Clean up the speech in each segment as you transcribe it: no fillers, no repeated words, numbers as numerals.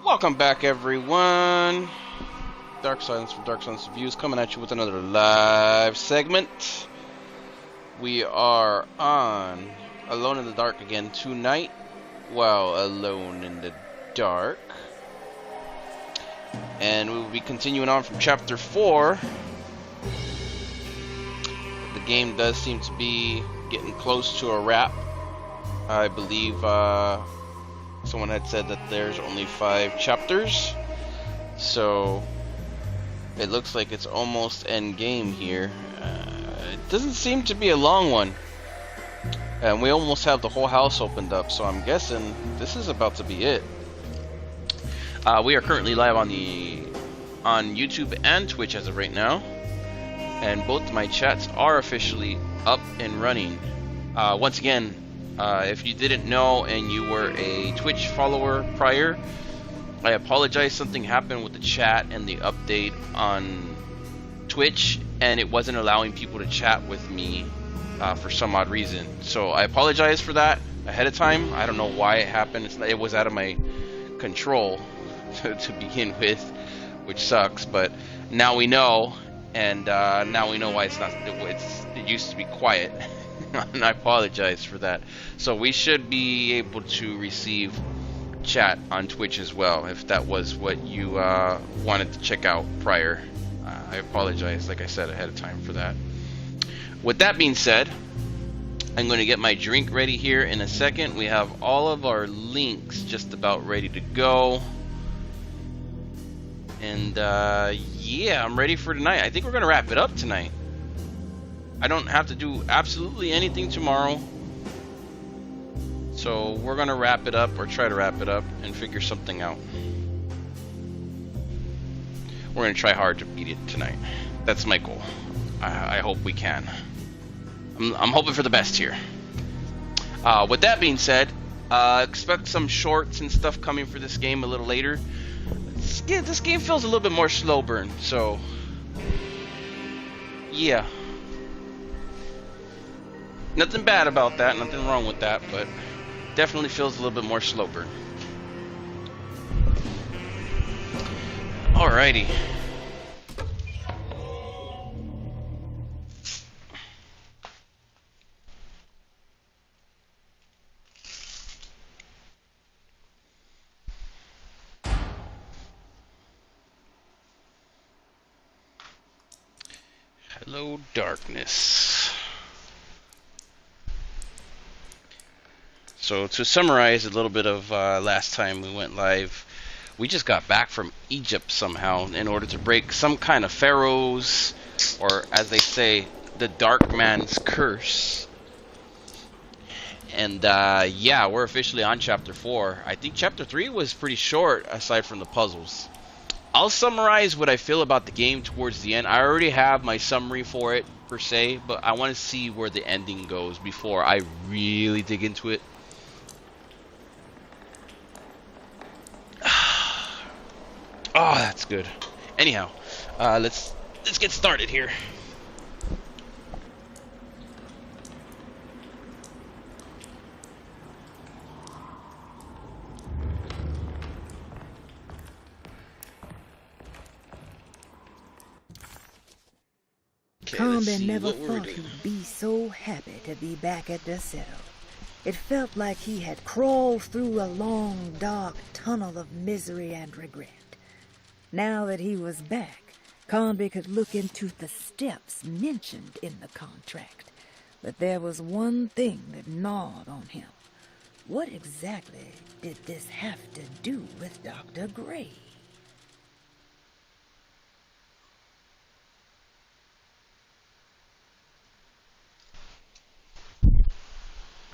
Welcome back, everyone. Dark Silence from Dark Silence Reviews coming at you with another live segment. We are on Alone in the Dark again tonight. Well, Alone in the Dark. And we will be continuing on from Chapter 4. The game does seem to be getting close to a wrap. I believe someone had said that there's only 5 chapters. So it looks like it's almost end game here. It doesn't seem to be a long one. And we almost have the whole house opened up, so I'm guessing this is about to be it. We are currently live on YouTube and Twitch as of right now. And both my chats are officially up and running. Once again, if you didn't know and you were a Twitch follower prior, I apologize. Something happened with the chat and the update on Twitch, and it wasn't allowing people to chat with me for some odd reason. So I apologize for that ahead of time. I don't know why it happened. It was out of my control to begin with, which sucks. But now we know, and now we know why it's not. It used to be quiet. And I apologize for that. So we should be able to receive chat on Twitch as well, if that was what you wanted to check out prior. I apologize, like I said, ahead of time for that. With that being said, I'm going to get my drink ready here in a second. We have all of our links just about ready to go. And yeah, I'm ready for tonight. I think we're going to wrap it up tonight. I don't have to do absolutely anything tomorrow. So we're going to wrap it up, or try to wrap it up, and figure something out. We're going to try hard to beat it tonight. That's my goal. I hope we can. I'm hoping for the best here. With that being said, expect some shorts and stuff coming for this game a little later. This game feels a little bit more slow burn, so yeah. Nothing bad about that, nothing wrong with that, but definitely feels a little bit more slow burn. Alrighty. Hello, darkness. So to summarize a little bit of last time we went live, we just got back from Egypt somehow in order to break some kind of pharaoh's, or as they say, the dark man's curse. And yeah, we're officially on chapter 4. I think chapter 3 was pretty short aside from the puzzles. I'll summarize what I feel about the game towards the end. I already have my summary for it per se, but I want to see where the ending goes before I really dig into it. Oh, that's good. Anyhow, let's get started here. Combe never thought he'd be so happy to be back at Derceto. It felt like he had crawled through a long, dark tunnel of misery and regret. Now that he was back, Combe could look into the steps mentioned in the contract. But there was one thing that gnawed on him. What exactly did this have to do with Dr. Gray?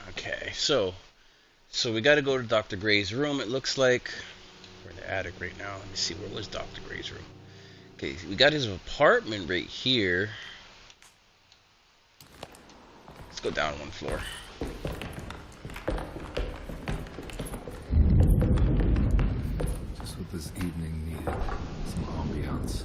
Okay, so we got to go to Dr. Gray's room, it looks like. We're in the attic right now. Let me see, where was Dr. Gray's room? Okay, we got his apartment right here. Let's go down one floor. Just what this evening needed. Some ambiance.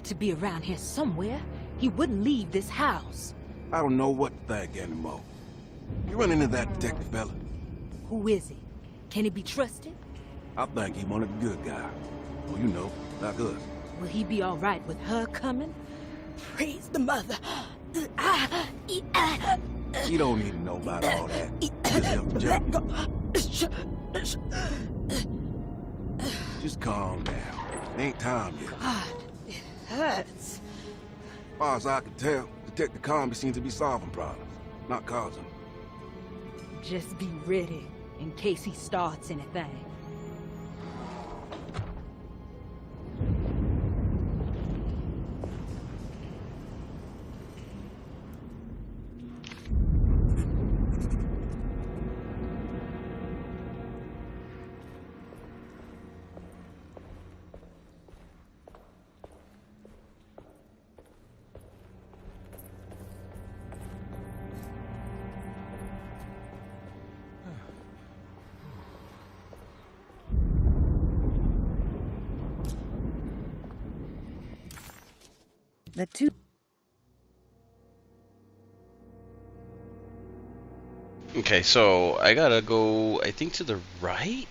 got to be around here somewhere. He wouldn't leave this house. I don't know what to think anymore. You run into that detective fella? Who is he? Can he be trusted? I think he one of the good guys. Well, you know, like us. Will he be all right with her coming? Praise the mother. You don't need to know about all that. Just help the job. Just calm down. It ain't time yet. God, it hurts. As far as I can tell, Detective Comby seems to be solving problems, not causing them. Just be ready in case he starts anything. The two... Okay, so I gotta go, I think to the right?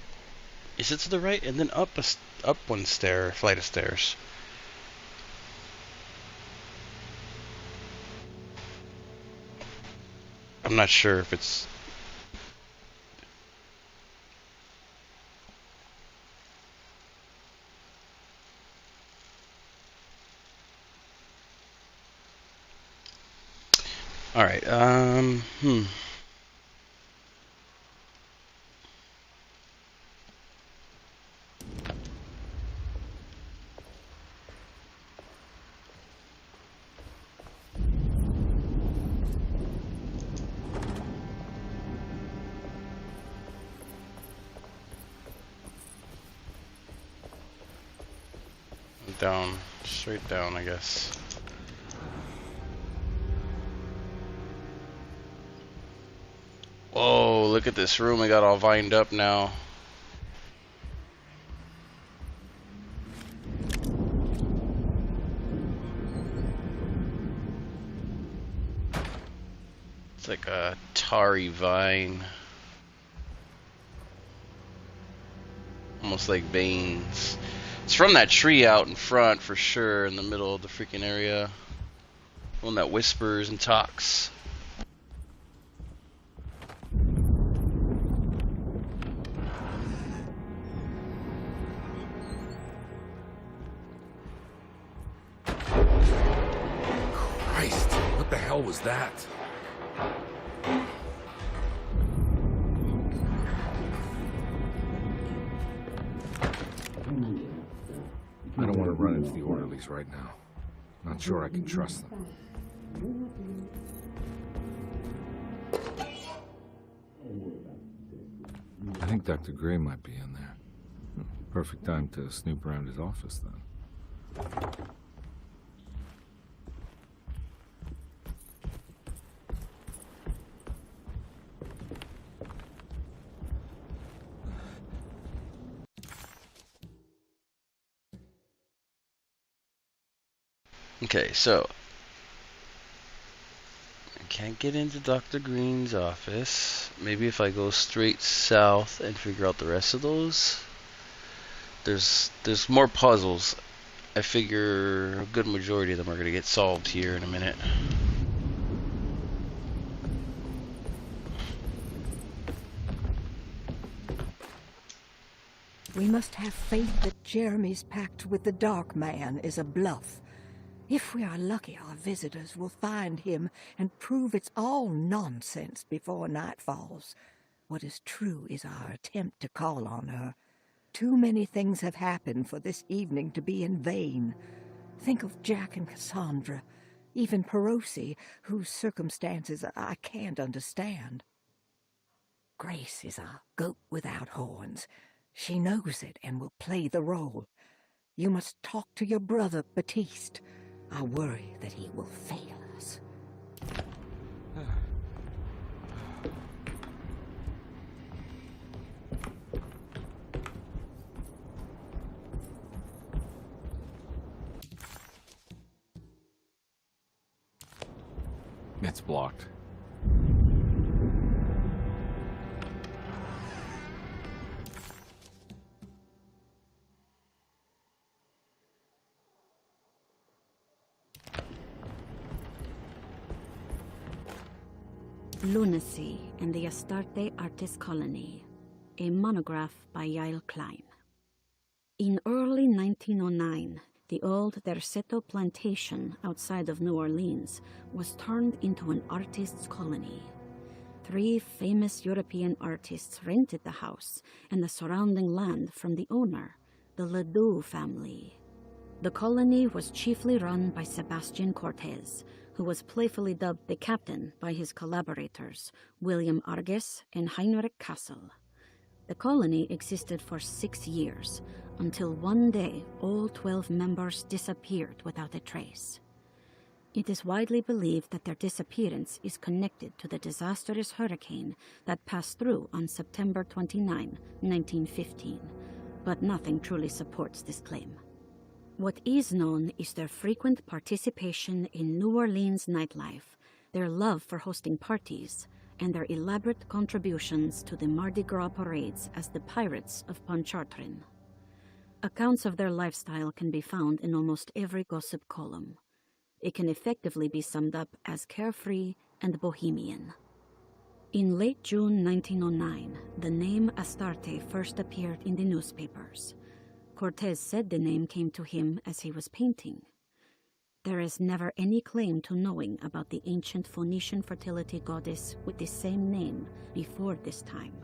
Is it to the right? And then up one flight of stairs. I'm not sure if it's... Alright, down, straight down, I guess. Whoa, look at this room, it got all vined up now. It's like a tarry vine. Almost like veins. It's from that tree out in front for sure, in the middle of the freaking area. One that whispers and talks. Christ, what the hell was that? I don't want to run into the orderlies right now. Not sure I can trust them. I think Dr. Gray might be in there. Perfect time to snoop around his office, then. Okay, so I can't get into Dr. Green's office. Maybe if I go straight south and figure out the rest of those. There's more puzzles. I figure a good majority of them are going to get solved here in a minute. We must have faith that Jeremy's pact with the Dark Man is a bluff. If we are lucky, our visitors will find him and prove it's all nonsense before night falls. What is true is our attempt to call on her. Too many things have happened for this evening to be in vain. Think of Jack and Cassandra, even Perosi, whose circumstances I can't understand. Grace is a goat without horns. She knows it and will play the role. You must talk to your brother, Baptiste. I worry that he will fail us. It's blocked. Lunacy and the Astarte Artist Colony, a monograph by Yael Klein. In early 1909, the old Derceto plantation outside of New Orleans was turned into an artist's colony. 3 famous European artists rented the house and the surrounding land from the owner, the Ledoux family. The colony was chiefly run by Sebastian Cortez, who was playfully dubbed the captain by his collaborators, William Arges and Heinrich Kassel. The colony existed for 6 years, until one day all 12 members disappeared without a trace. It is widely believed that their disappearance is connected to the disastrous hurricane that passed through on September 29, 1915, but nothing truly supports this claim. What is known is their frequent participation in New Orleans nightlife, their love for hosting parties, and their elaborate contributions to the Mardi Gras parades as the Pirates of Pontchartrain. Accounts of their lifestyle can be found in almost every gossip column. It can effectively be summed up as carefree and bohemian. In late June 1909, the name Astarte first appeared in the newspapers. Cortez said the name came to him as he was painting. There is never any claim to knowing about the ancient Phoenician fertility goddess with the same name before this time.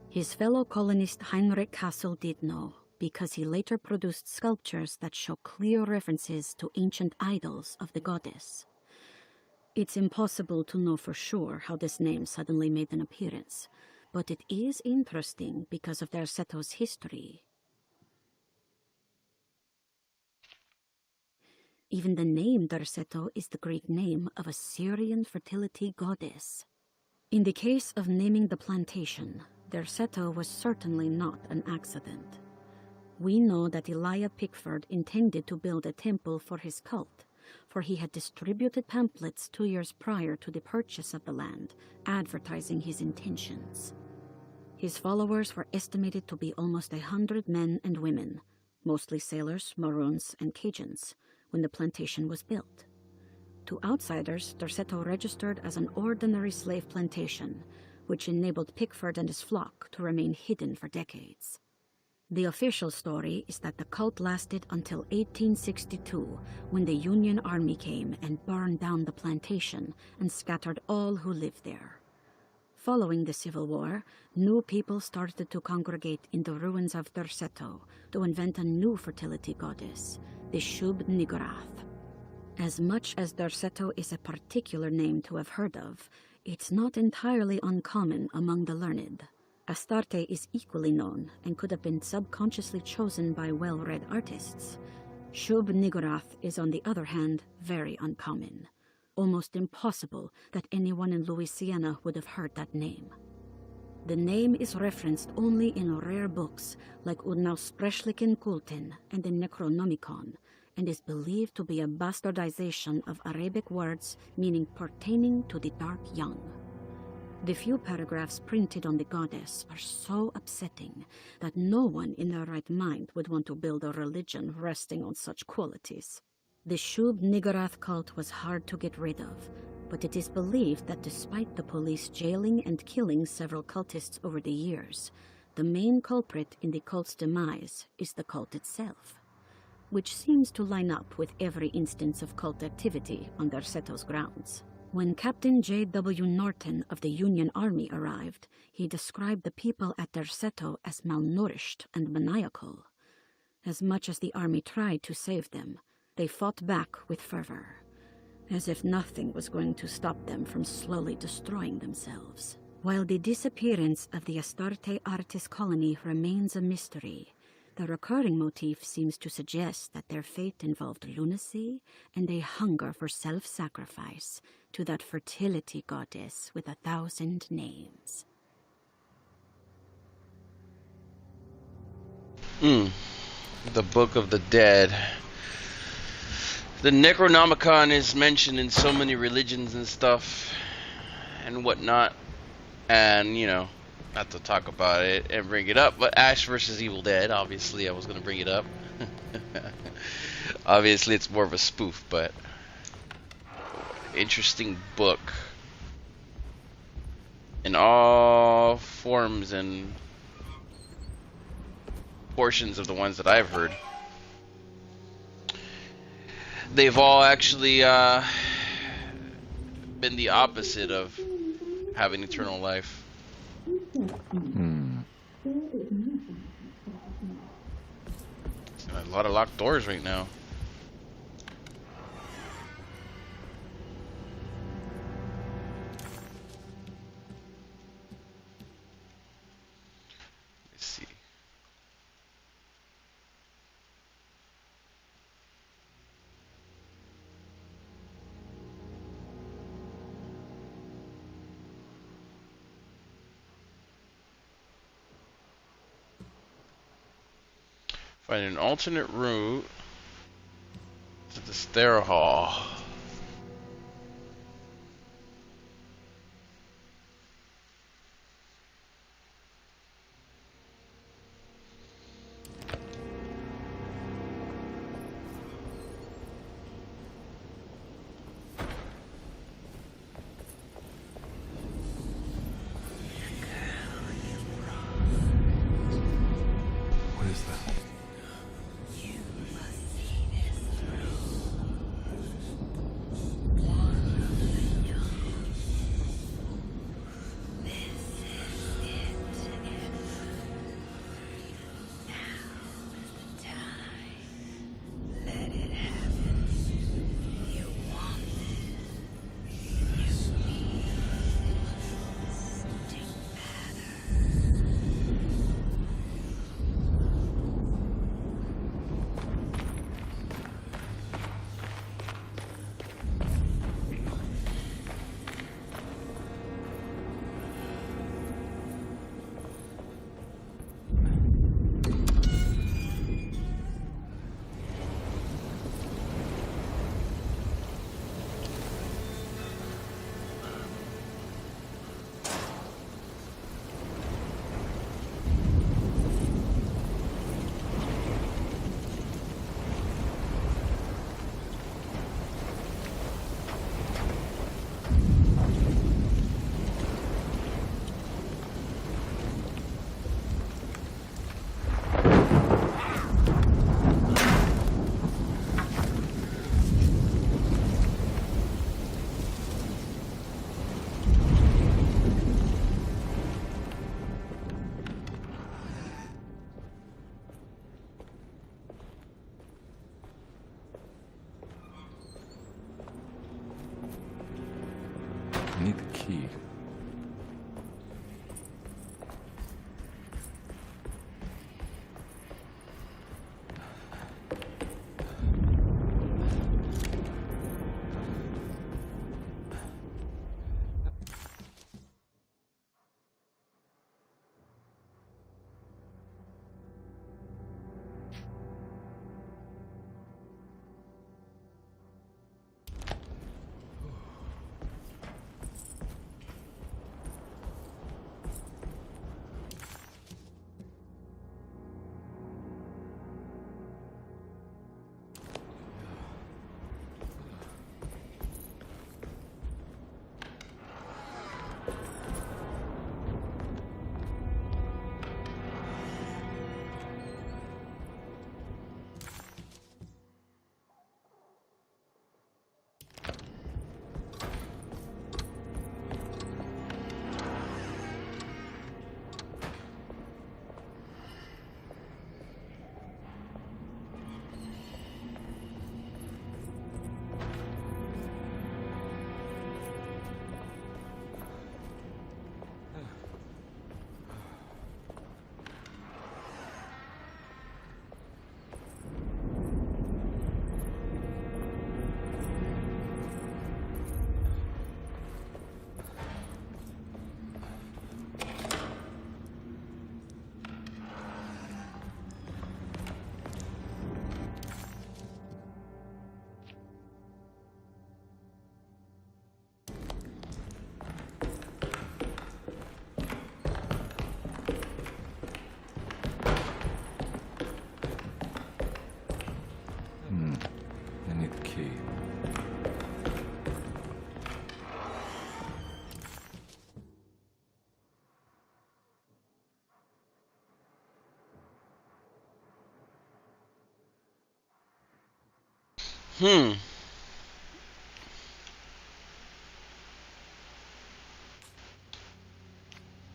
His fellow colonist Heinrich Kassel did know, because he later produced sculptures that show clear references to ancient idols of the goddess. It's impossible to know for sure how this name suddenly made an appearance, but it is interesting because of Derceto's history. Even the name Derceto is the Greek name of a Syrian fertility goddess. In the case of naming the plantation, Derceto was certainly not an accident. We know that Elijah Pickford intended to build a temple for his cult, for he had distributed pamphlets 2 years prior to the purchase of the land, advertising his intentions. His followers were estimated to be almost 100 men and women, mostly sailors, Maroons, and Cajuns, when the plantation was built. To outsiders, Derceto registered as an ordinary slave plantation, which enabled Pickford and his flock to remain hidden for decades. The official story is that the cult lasted until 1862, when the Union Army came and burned down the plantation and scattered all who lived there. Following the Civil War, new people started to congregate in the ruins of Derceto to invent a new fertility goddess, the Shub-Niggurath. As much as Derceto is a particular name to have heard of, it's not entirely uncommon among the learned. Astarte is equally known and could have been subconsciously chosen by well-read artists. Shub-Niggurath is, on the other hand, very uncommon. Almost impossible that anyone in Louisiana would have heard that name. The name is referenced only in rare books like Unausprechlichen Kulten and the Necronomicon, and is believed to be a bastardization of Arabic words meaning pertaining to the dark young. The few paragraphs printed on the goddess are so upsetting that no one in their right mind would want to build a religion resting on such qualities. The Shub-Niggurath cult was hard to get rid of, but it is believed that despite the police jailing and killing several cultists over the years, the main culprit in the cult's demise is the cult itself, which seems to line up with every instance of cult activity on Derceto's grounds. When Captain J.W. Norton of the Union Army arrived, he described the people at Derceto as malnourished and maniacal. As much as the army tried to save them, they fought back with fervor, as if nothing was going to stop them from slowly destroying themselves. While the disappearance of the Astarte Artist Colony remains a mystery, the recurring motif seems to suggest that their fate involved lunacy and a hunger for self-sacrifice to that fertility goddess with 1,000 names. The Book of the Dead. The Necronomicon is mentioned in so many religions and stuff and whatnot, and you know, not to talk about it and bring it up, but Ash versus Evil Dead, obviously I was gonna bring it up. Obviously it's more of a spoof, but interesting book in all forms and portions of the ones that I've heard. They've all actually been the opposite of having eternal life. A lot of locked doors right now. Let's see. Find an alternate route to the stair hall. What is that?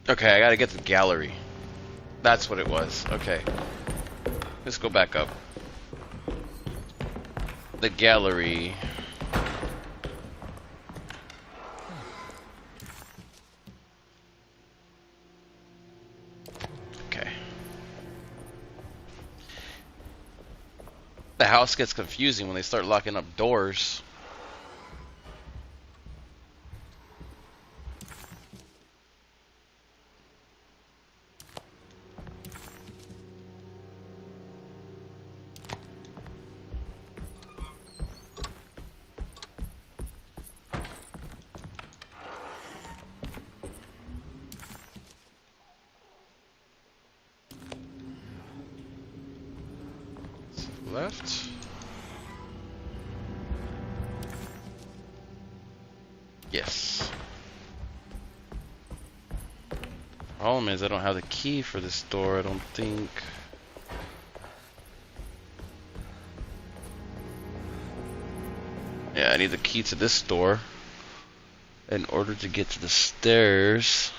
Okay, I gotta get to the gallery. That's what it was. Okay. Let's go back up. The gallery. Okay. The house gets confusing when they start locking up doors. Left. Yes. Problem is I don't have the key for this door, I don't think. Yeah, I need the key to this door in order to get to the stairs.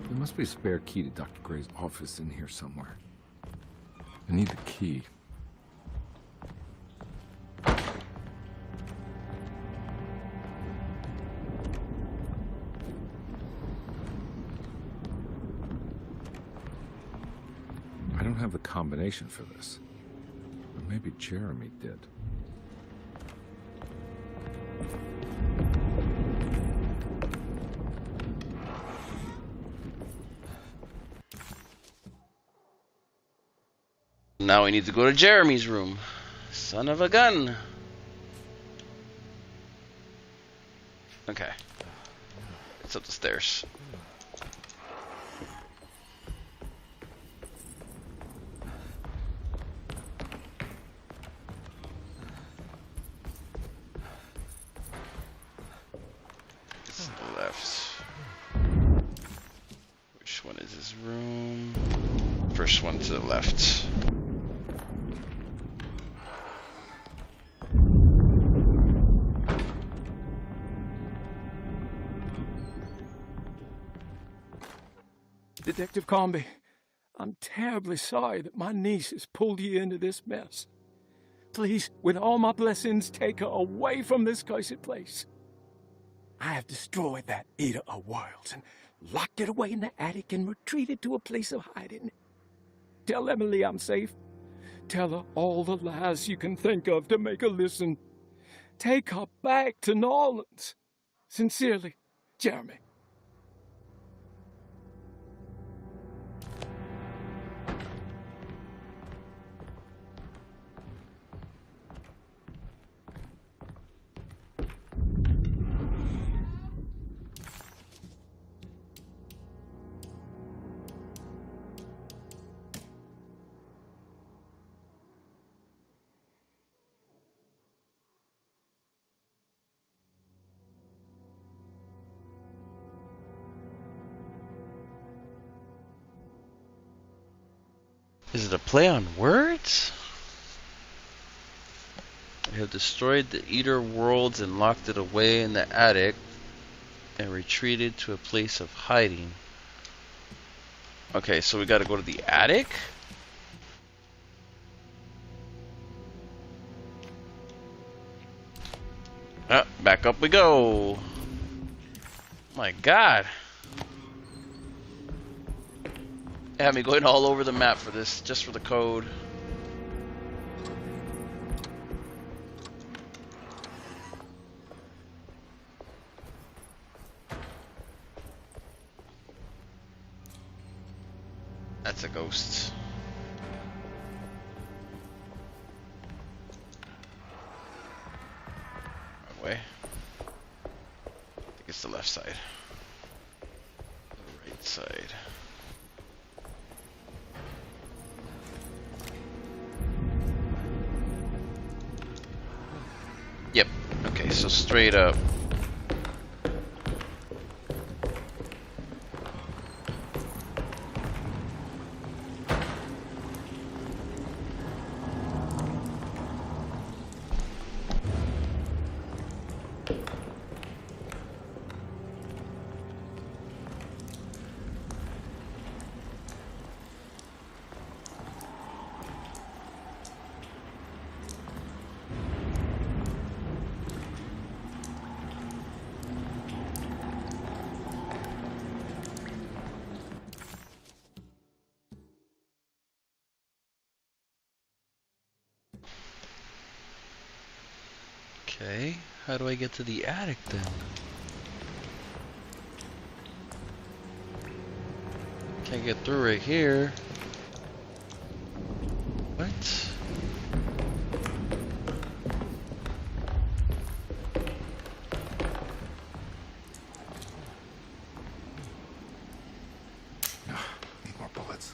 There must be a spare key to Dr. Gray's office in here somewhere. I need the key. I don't have the combination for this. But maybe Jeremy did. Now we need to go to Jeremy's room. Son of a gun. Okay. It's up the stairs. It's to the left. Which one is his room? First one to the left. Detective Comby, I'm terribly sorry that my niece has pulled you into this mess. Please, with all my blessings, take her away from this cursed place. I have destroyed that eater of worlds and locked it away in the attic and retreated to a place of hiding. Tell Emily I'm safe. Tell her all the lies you can think of to make her listen. Take her back to New Orleans. Sincerely, Jeremy. Is it a play on words? We have destroyed the Eater worlds and locked it away in the attic and retreated to a place of hiding. Okay, so we gotta go to the attic? Ah, back up we go. My God. They had me going all over the map for this, just for the code. That's a ghost. Wrong way. I think it's the left side. The right side. Yep. Okay, so straight up. Okay, how do I get to the attic then? Can't get through right here. What? Need more bullets.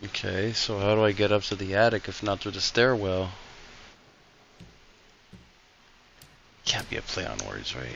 Okay, so how do I get up to the attic if not through the stairwell? Can't be a play on words, right?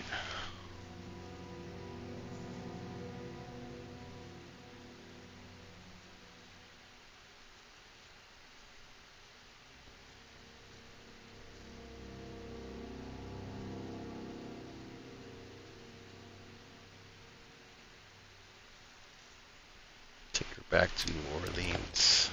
Take her back to New Orleans.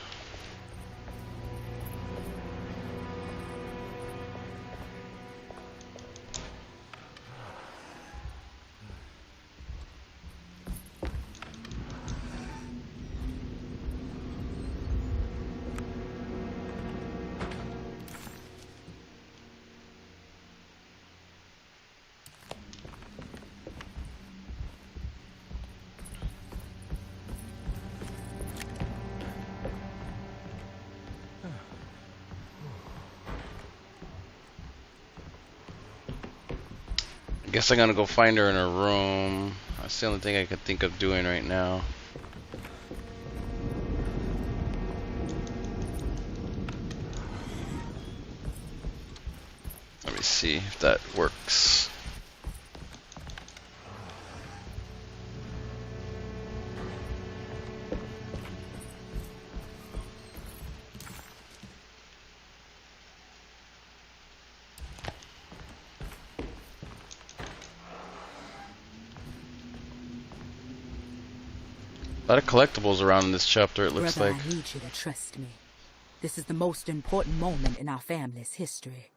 I guess I'm gonna go find her in her room. That's the only thing I could think of doing right now. Let me see if that works. A lot of collectibles around in this chapter, it looks Brother, like. I need you to trust me. This is the most important moment in our family's history.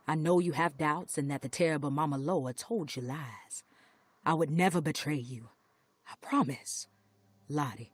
I know you have doubts and that the terrible Mama Loa told you lies. I would never betray you. I promise. Lottie.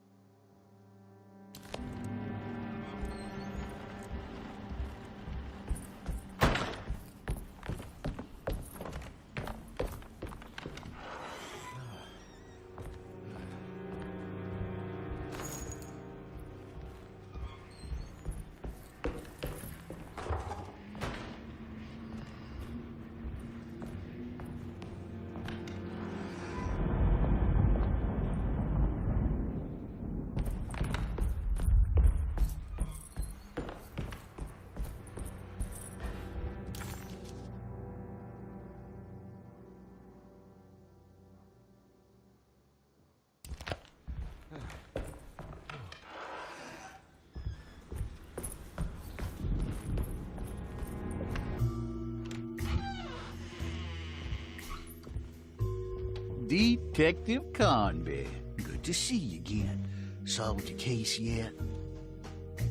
Detective Conby. Good to see you again. Solved your case yet?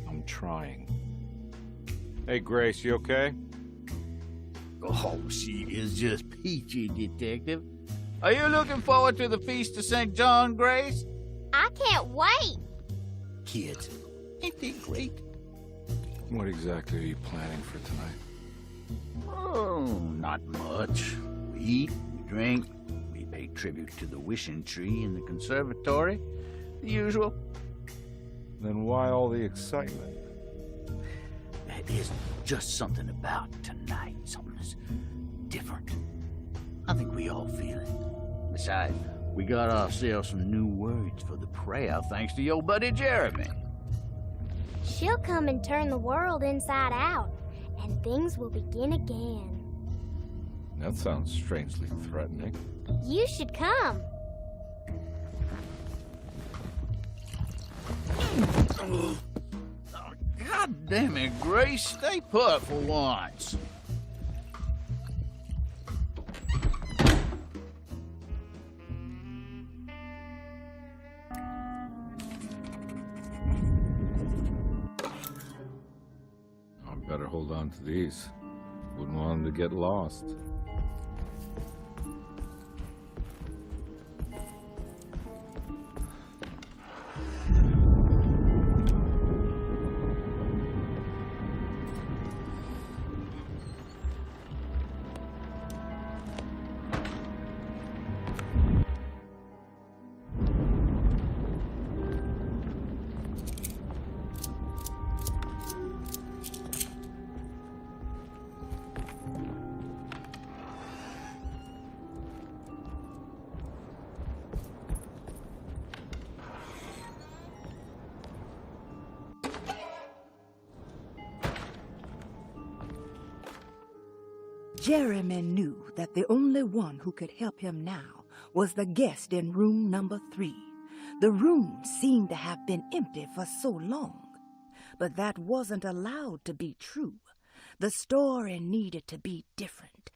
I'm trying. Hey, Grace, you okay? Oh, she is just peachy, Detective. Are you looking forward to the Feast of St. John, Grace? I can't wait. Kids, ain't they great? What exactly are you planning for tonight? Oh, not much. We eat, we drink, we pay tribute to the wishing tree in the conservatory. The usual. Then why all the excitement? There is just something about tonight, something that's different. I think we all feel it. Besides, we got ourselves some new words for the prayer thanks to your buddy Jeremy. She'll come and turn the world inside out, and things will begin again. That sounds strangely threatening. You should come. God damn it, Grace. Stay put for once. I better hold on to these. Wouldn't want them to get lost. Jeremy knew that the only one who could help him now was the guest in room number 3. The room seemed to have been empty for so long. But that wasn't allowed to be true. The story needed to be different.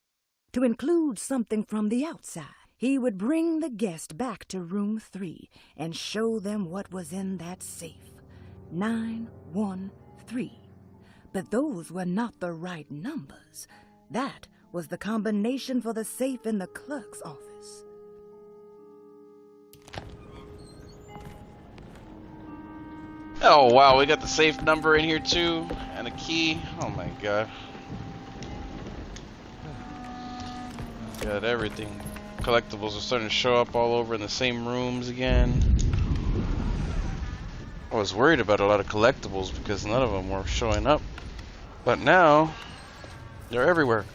To include something from the outside, he would bring the guest back to room 3 and show them what was in that safe. 913. But those were not the right numbers. That was the combination for the safe in the clerk's office. Oh wow, we got the safe number in here too, and a key. Oh my god. Got everything. Collectibles are starting to show up all over in the same rooms again. I was worried about a lot of collectibles because none of them were showing up. But now, they're everywhere.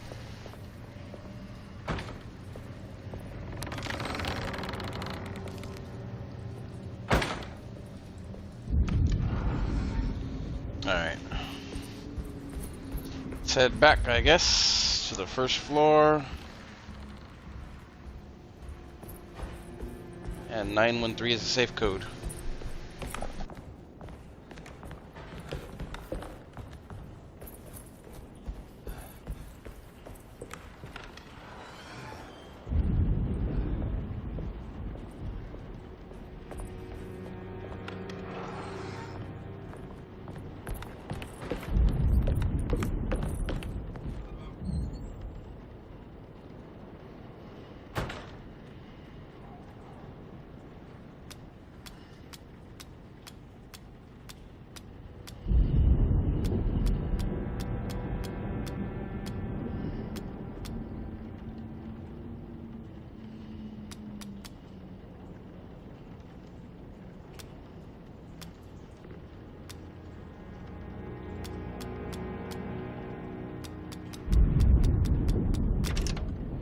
Alright. Let's head back, I guess, to the first floor. And 913 is the safe code.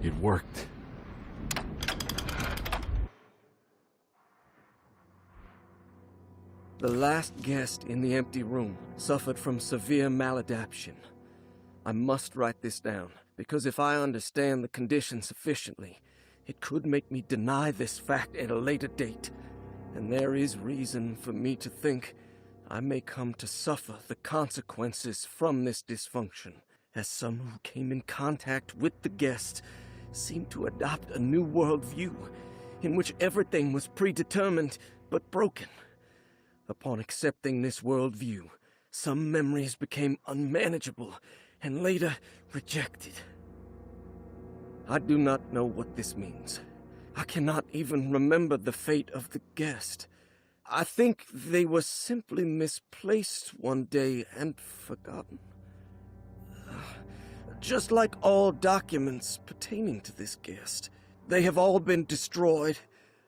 It worked. The last guest in the empty room suffered from severe maladaptation. I must write this down, because if I understand the condition sufficiently, it could make me deny this fact at a later date, and there is reason for me to think I may come to suffer the consequences from this dysfunction, as some who came in contact with the guest seemed to adopt a new worldview in which everything was predetermined but broken. Upon accepting this worldview, some memories became unmanageable and later rejected. I do not know what this means. I cannot even remember the fate of the guest. I think they were simply misplaced one day and forgotten. Just like all documents pertaining to this guest, they have all been destroyed,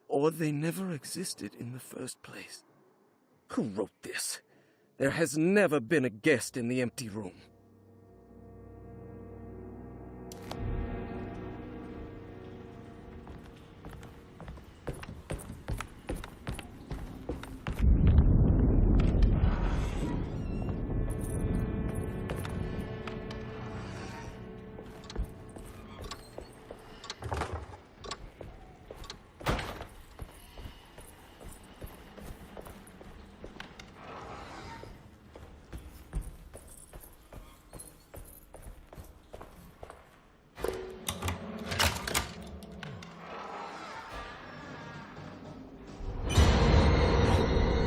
or they never existed in the first place. Who wrote this? There has never been a guest in the empty room.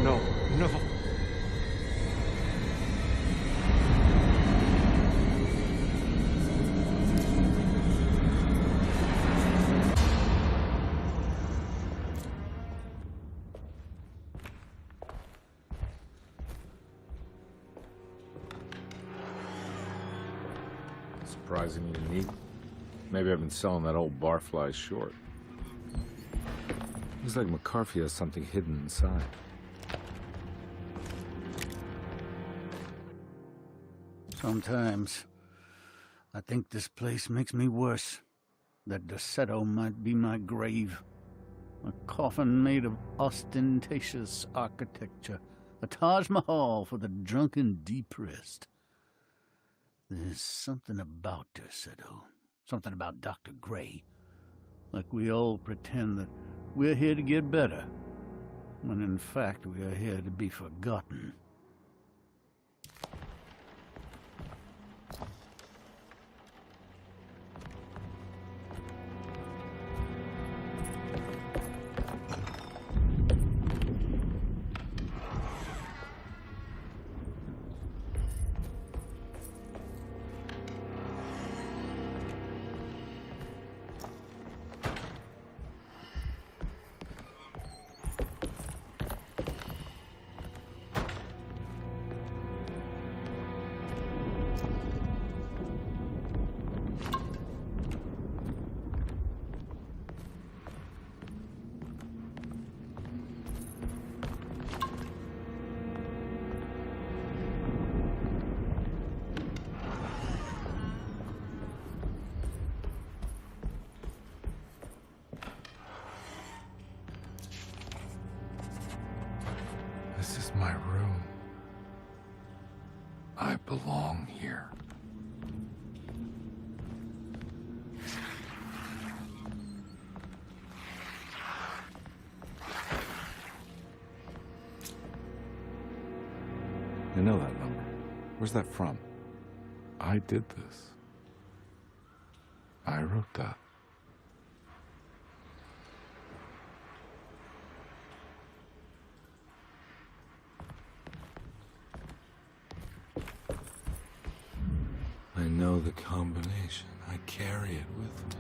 No. Surprisingly neat. Maybe I've been selling that old barfly short. Looks like McCarthy has something hidden inside. Sometimes I think this place makes me worse. That Derceto might be my grave. A coffin made of ostentatious architecture. A Taj Mahal for the drunken depressed. There's something about Derceto. Something about Dr. Gray. Like we all pretend that we're here to get better, when in fact we are here to be forgotten. This is my room. I belong here. You know that number. Where's that from? I did this. I wrote that. I know the combination. I carry it with me.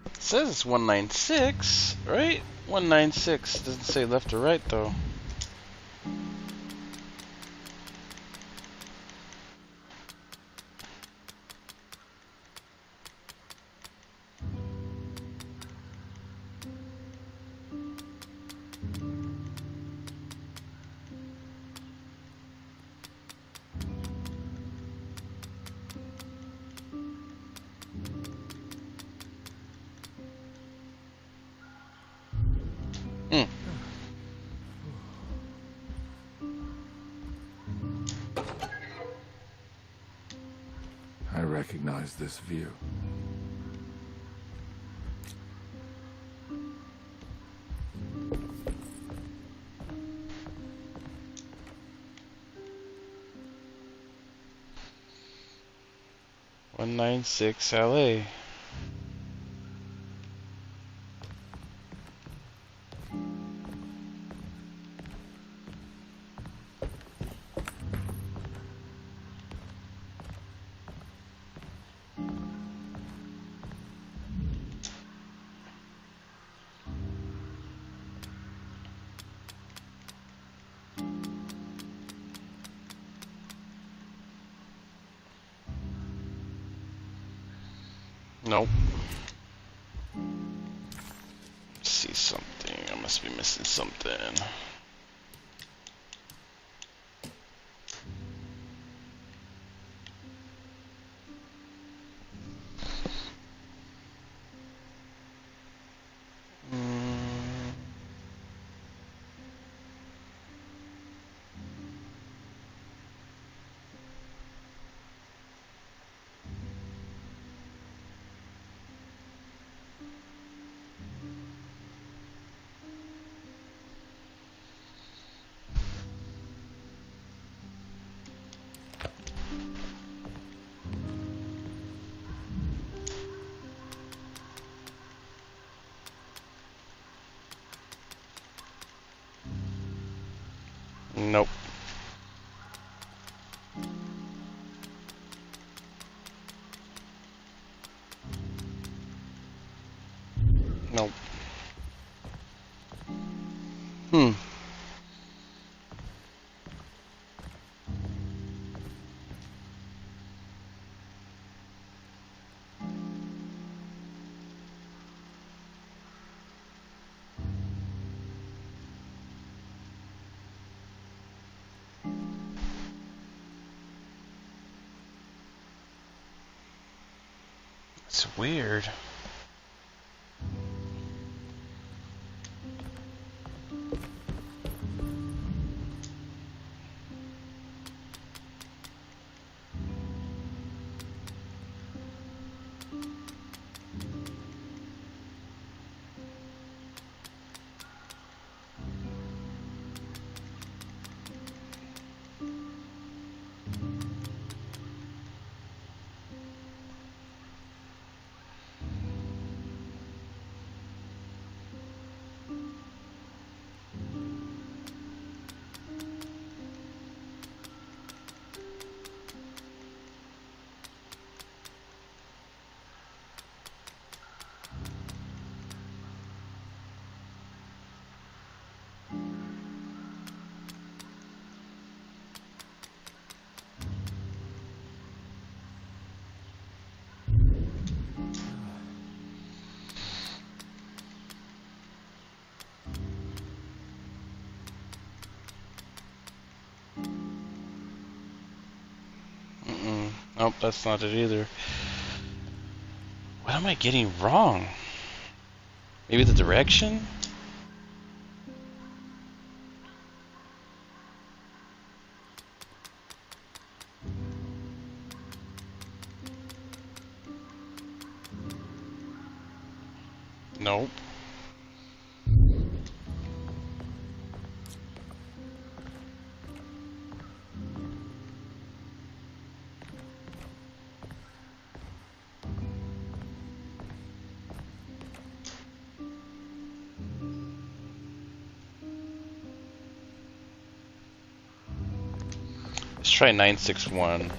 It says it's 196, right? 196 doesn't say left or right though. Mm. I recognize this view. (196) LA. Nope. Let's see something. I must be missing something. Nope. Nope. Hmm. It's weird. Nope, that's not it either. What am I getting wrong? Maybe the direction? Nope. Let's try 961.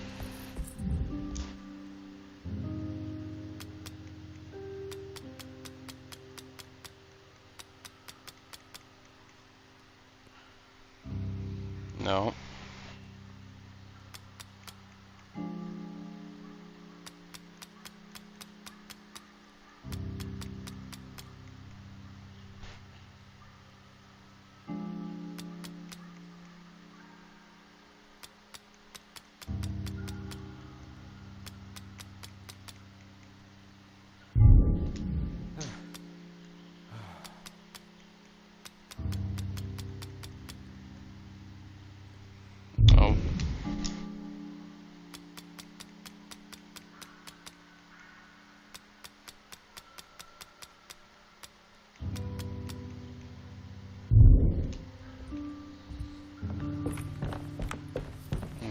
No.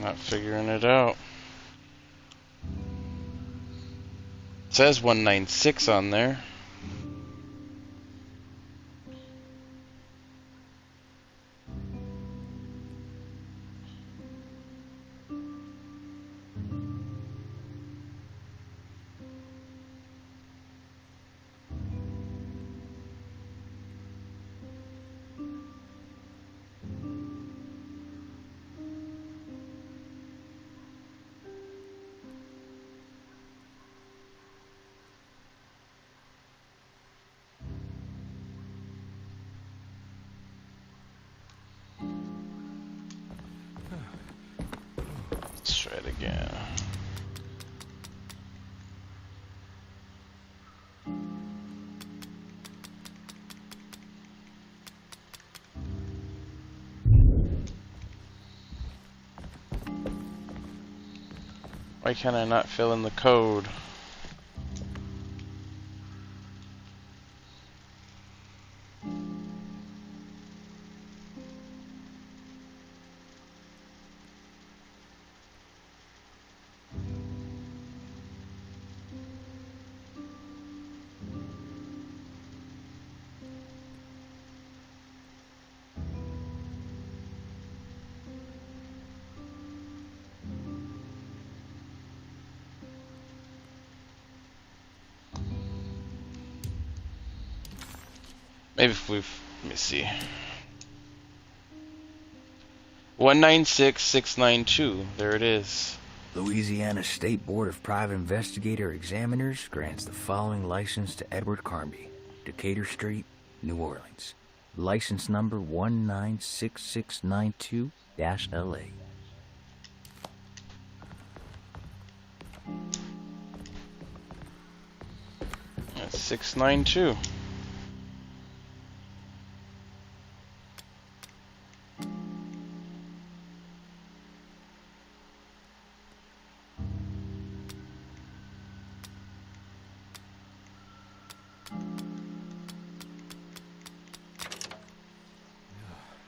Not figuring it out. It says 196 on there. Let's try it again. Why can I not fill in the code? Maybe if we've, let me see. 196692. There it is. Louisiana State Board of Private Investigator Examiners grants the following license to Edward Carnby, Decatur Street, New Orleans. License number 196692-LA. That's 692.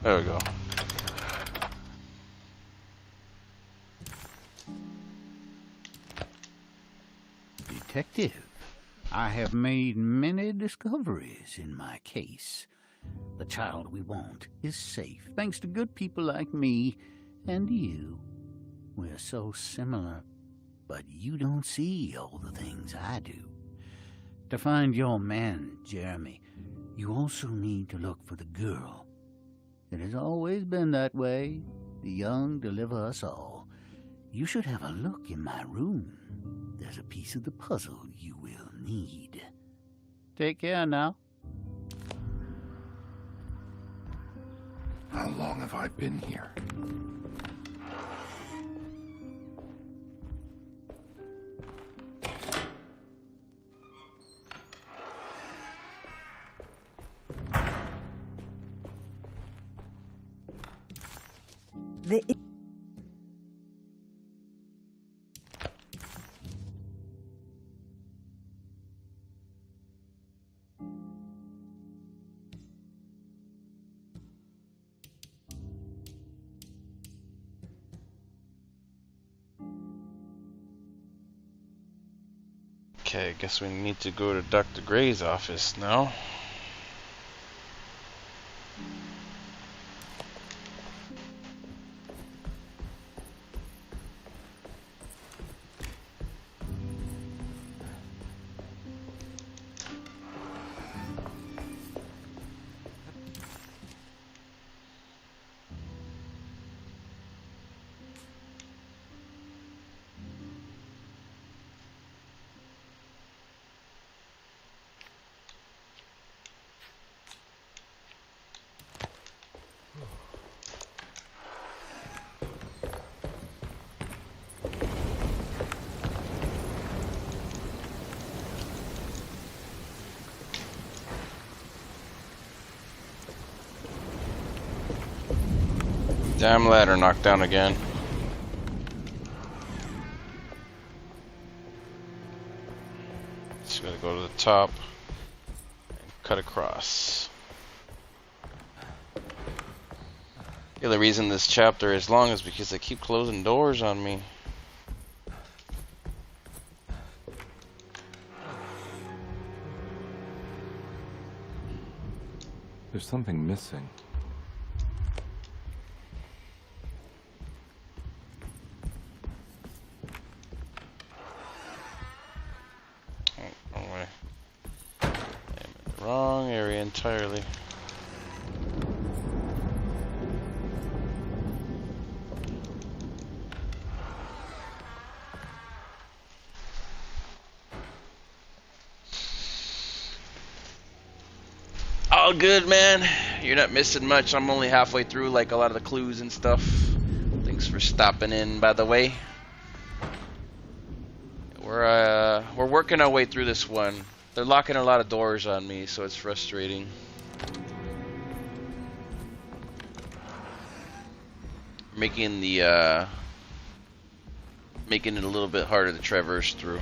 There we go. Detective, I have made many discoveries in my case. The child we want is safe, thanks to good people like me and you. We're so similar, but you don't see all the things I do. To find your man, Jeremy, you also need to look for the girl. It has always been that way. The young deliver us all. You should have a look in my room. There's a piece of the puzzle you will need. Take care now. How long have I been here? The Okay, I guess we need to go to Dr. Gray's office now. Damn ladder knocked down again. Just gotta go to the top and cut across. The only reason this chapter is long is because they keep closing doors on me. There's something missing. Oh, wrong way. I'm in the wrong area entirely. All good, man. You're not missing much. I'm only halfway through, like, a lot of the clues and stuff. Thanks for stopping in, by the way. We're working our way through this one. They're locking a lot of doors on me, so it's frustrating. Making it a little bit harder to traverse through.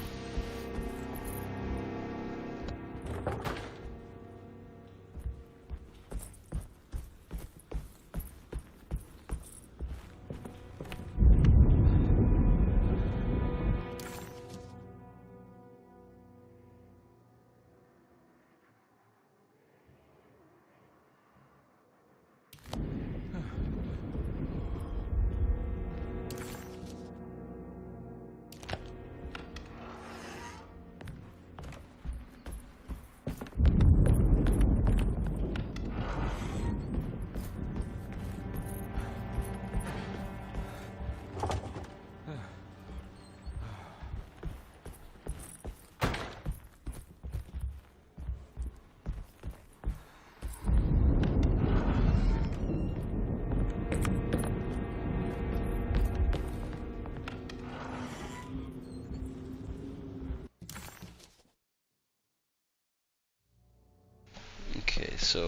Okay, so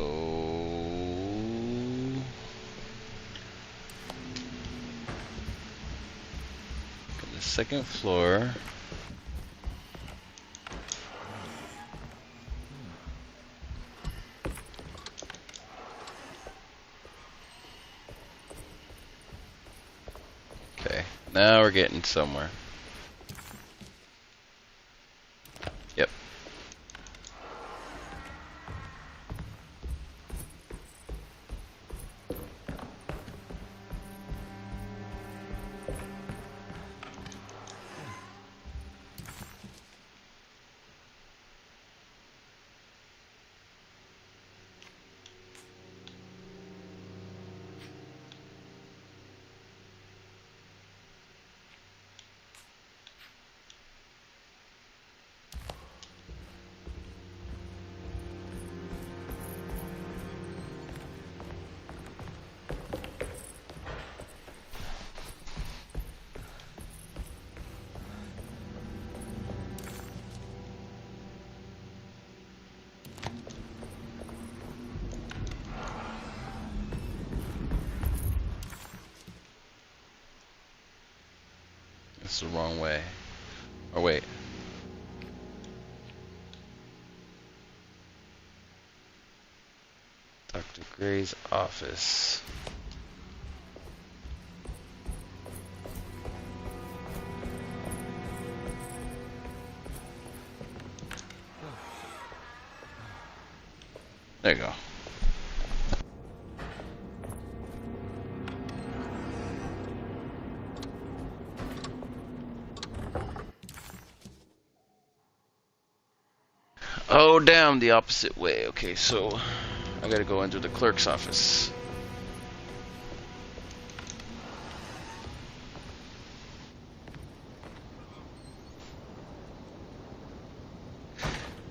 the second floor. Okay, now we're getting somewhere. Yep. It's the wrong way. Oh, wait. Dr. Gray's office. There you go. Oh, damn, the opposite way. Okay, so I gotta go into the clerk's office.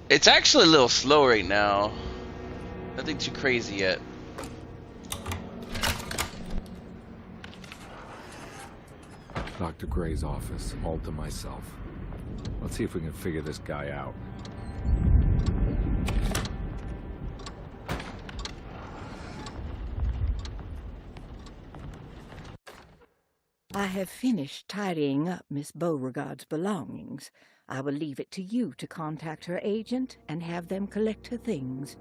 It's actually a little slow right now. Nothing too crazy yet. Dr. Gray's office, all to myself. Let's see if we can figure this guy out. I have finished tidying up Miss Beauregard's belongings. I will leave it to you to contact her agent and have them collect her things.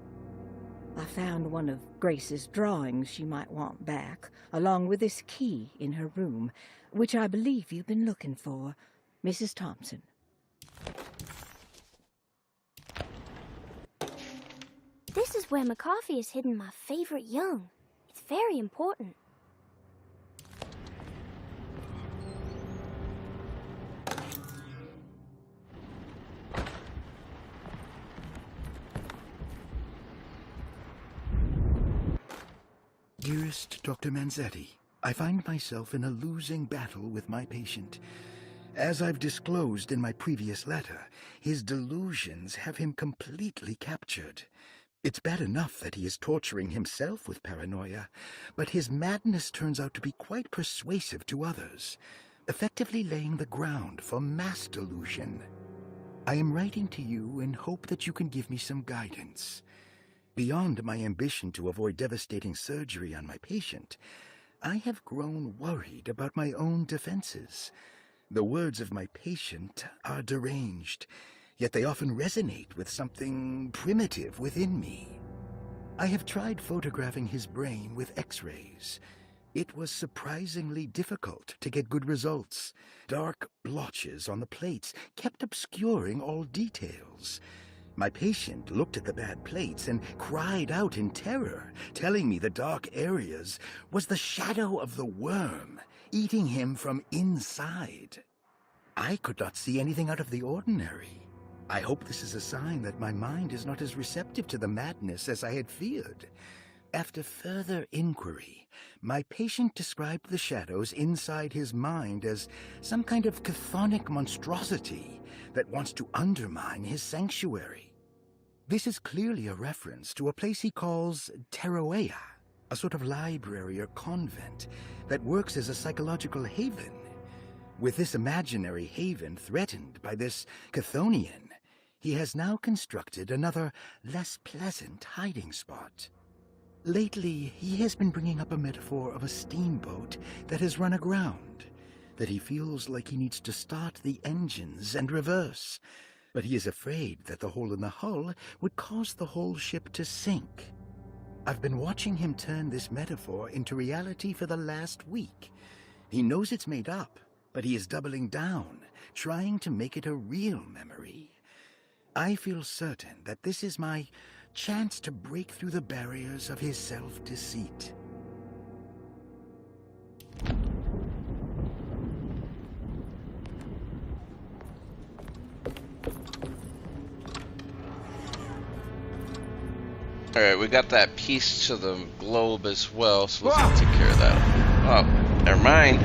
I found one of Grace's drawings she might want back, along with this key in her room, which I believe you've been looking for, Mrs. Thompson. This is where McCarthy has hidden my favorite young. It's very important. Dearest Dr. Manzetti, I find myself in a losing battle with my patient. As I've disclosed in my previous letter, his delusions have him completely captured. It's bad enough that he is torturing himself with paranoia, but his madness turns out to be quite persuasive to others, effectively laying the ground for mass delusion. I am writing to you in hope that you can give me some guidance. Beyond my ambition to avoid devastating surgery on my patient, I have grown worried about my own defenses. The words of my patient are deranged, yet they often resonate with something primitive within me. I have tried photographing his brain with X-rays. It was surprisingly difficult to get good results. Dark blotches on the plates kept obscuring all details. My patient looked at the bad plates and cried out in terror, telling me the dark areas was the shadow of the worm, eating him from inside. I could not see anything out of the ordinary. I hope this is a sign that my mind is not as receptive to the madness as I had feared. After further inquiry, my patient described the shadows inside his mind as some kind of chthonic monstrosity that wants to undermine his sanctuary. This is clearly a reference to a place he calls Teroea, a sort of library or convent that works as a psychological haven. With this imaginary haven threatened by this Chthonian, he has now constructed another, less pleasant hiding spot. Lately, he has been bringing up a metaphor of a steamboat that has run aground, that he feels like he needs to start the engines and reverse, but he is afraid that the hole in the hull would cause the whole ship to sink. I've been watching him turn this metaphor into reality for the last week. He knows it's made up, but he is doubling down, trying to make it a real memory. I feel certain that this is my chance to break through the barriers of his self-deceit. Alright, we got that piece to the globe as well, so let's take care of that. Oh, never mind.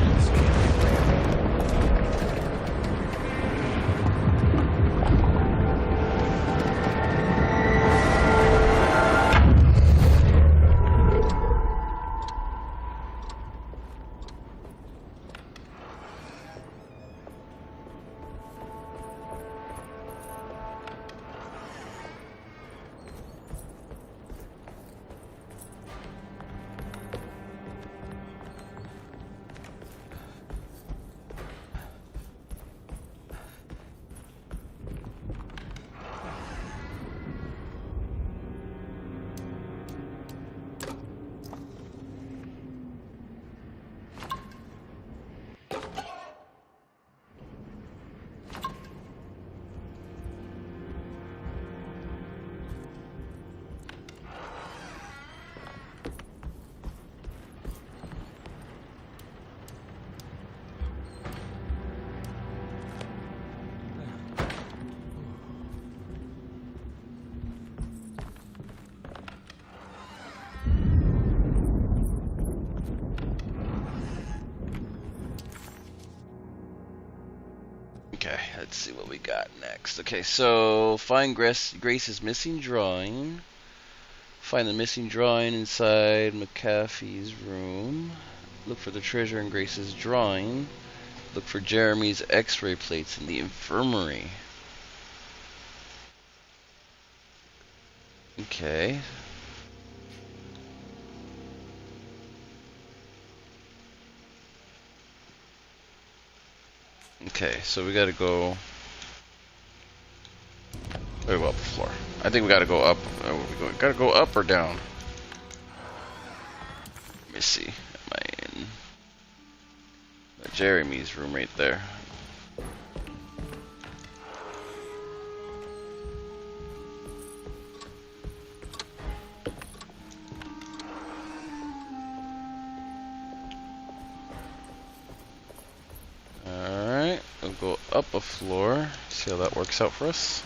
Okay, let's see what we got next. Okay, so find Grace's missing drawing. Find the missing drawing inside McAfee's room. Look for the treasure in Grace's drawing. Look for Jeremy's x-ray plates in the infirmary. Okay. Okay, so we gotta go very well up the floor. I think we gotta go up. We gotta go up or down? Let me see. Am I in Jeremy's room right there? Alright, we'll go up a floor, see how that works out for us.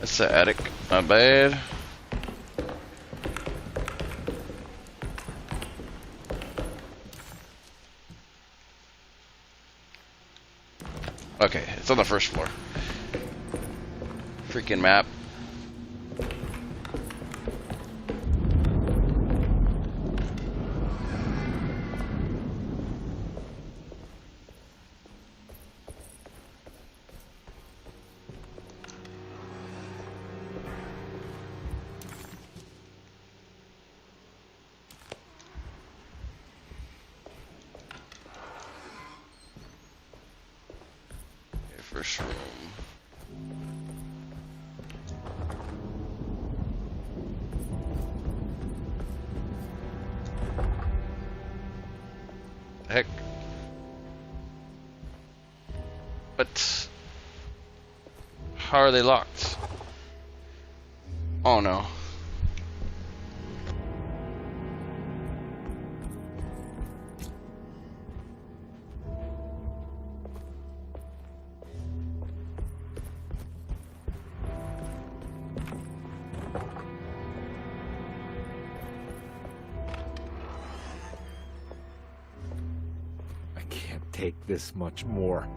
That's the attic, not bad. Okay, it's on the first floor. Freaking map. First room. The heck? But how are they locked? Oh no. Take this much more.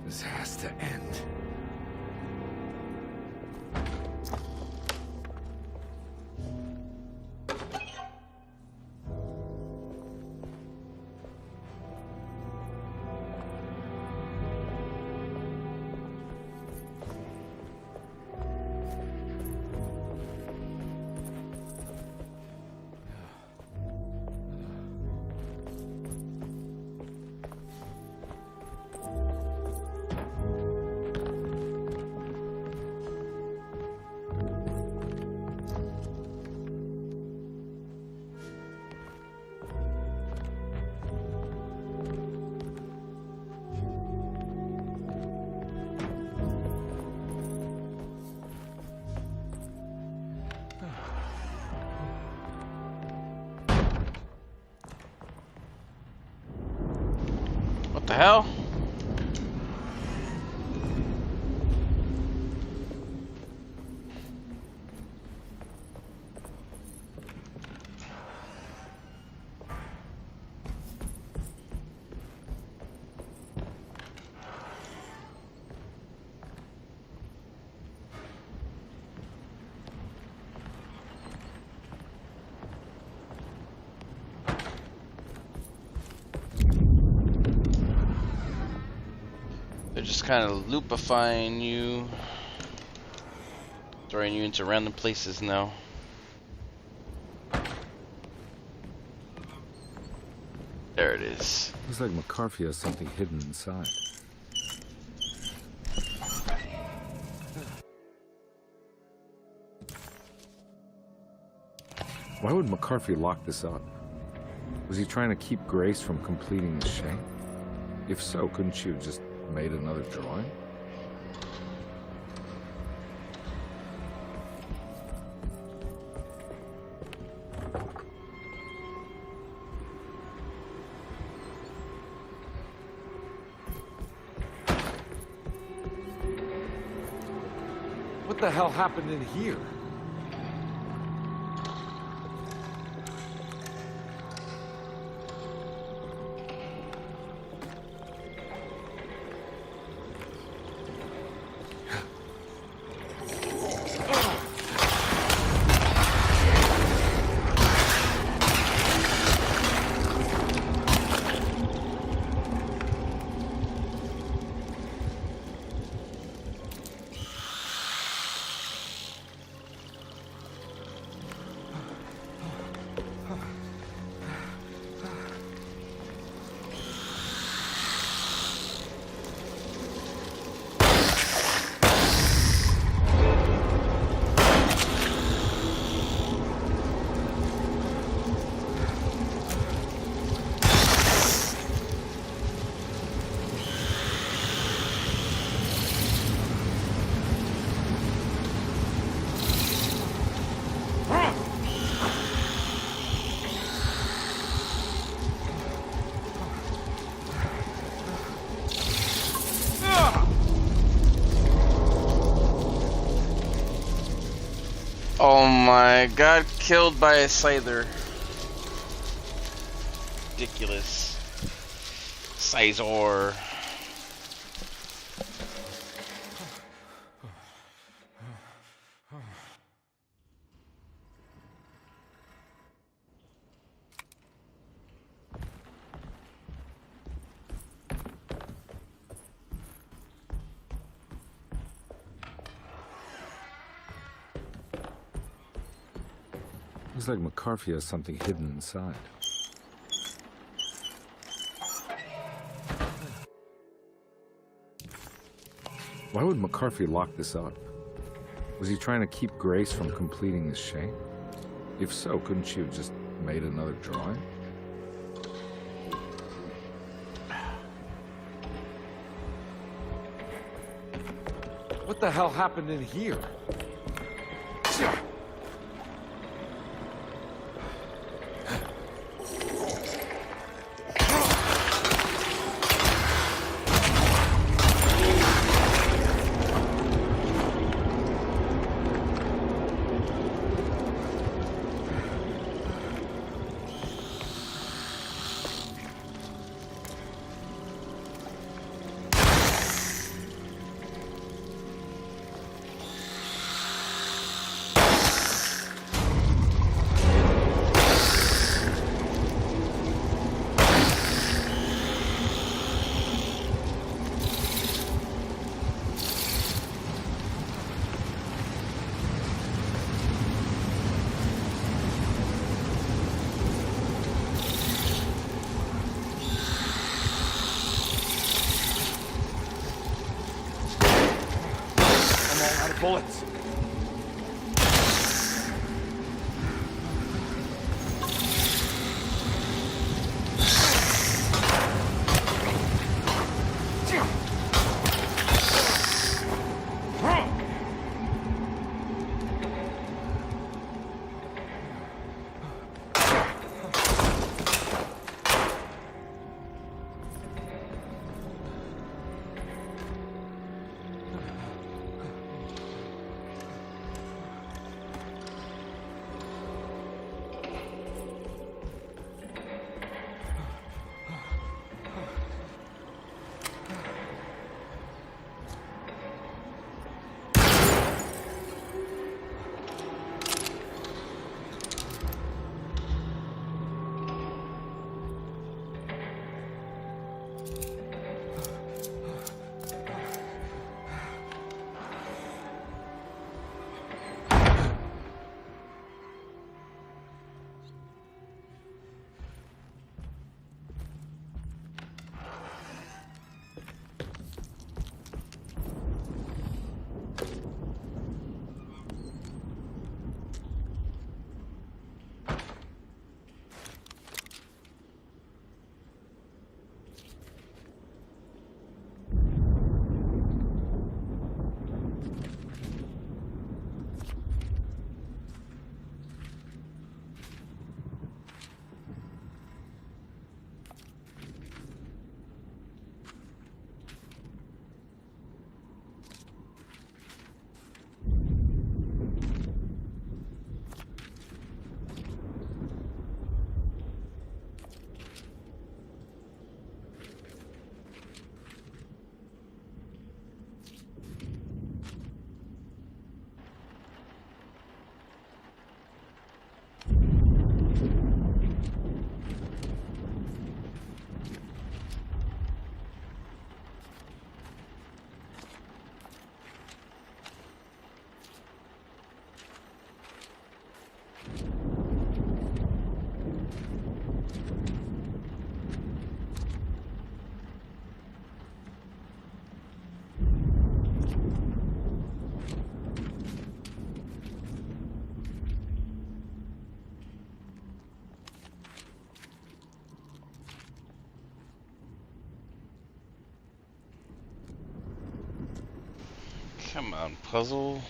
This has to end. What the hell? They're just kind of loopifying you, throwing you into random places now. There it is. Looks like McCarthy has something hidden inside. Why would McCarthy lock this up? Was he trying to keep Grace from completing the shape? If so, couldn't she have just made another drawing? What the hell happened in here? Oh my god, killed by a scyther. Ridiculous. Sizor. Looks like McCarthy has something hidden inside. Why would McCarthy lock this up? Was he trying to keep Grace from completing the shape? If so, couldn't she have just made another drawing? What the hell happened in here? Bullets. Come on, puzzle.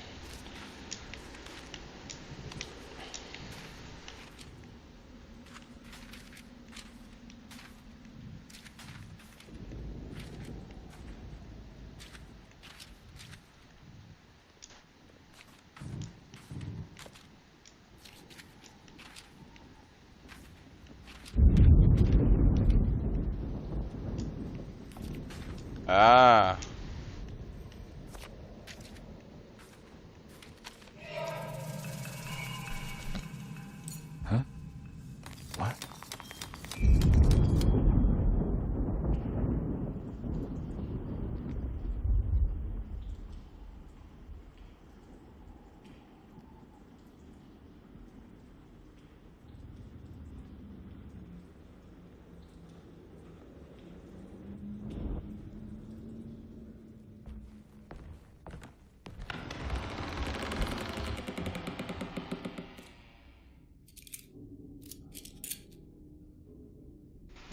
Ah. Huh? What?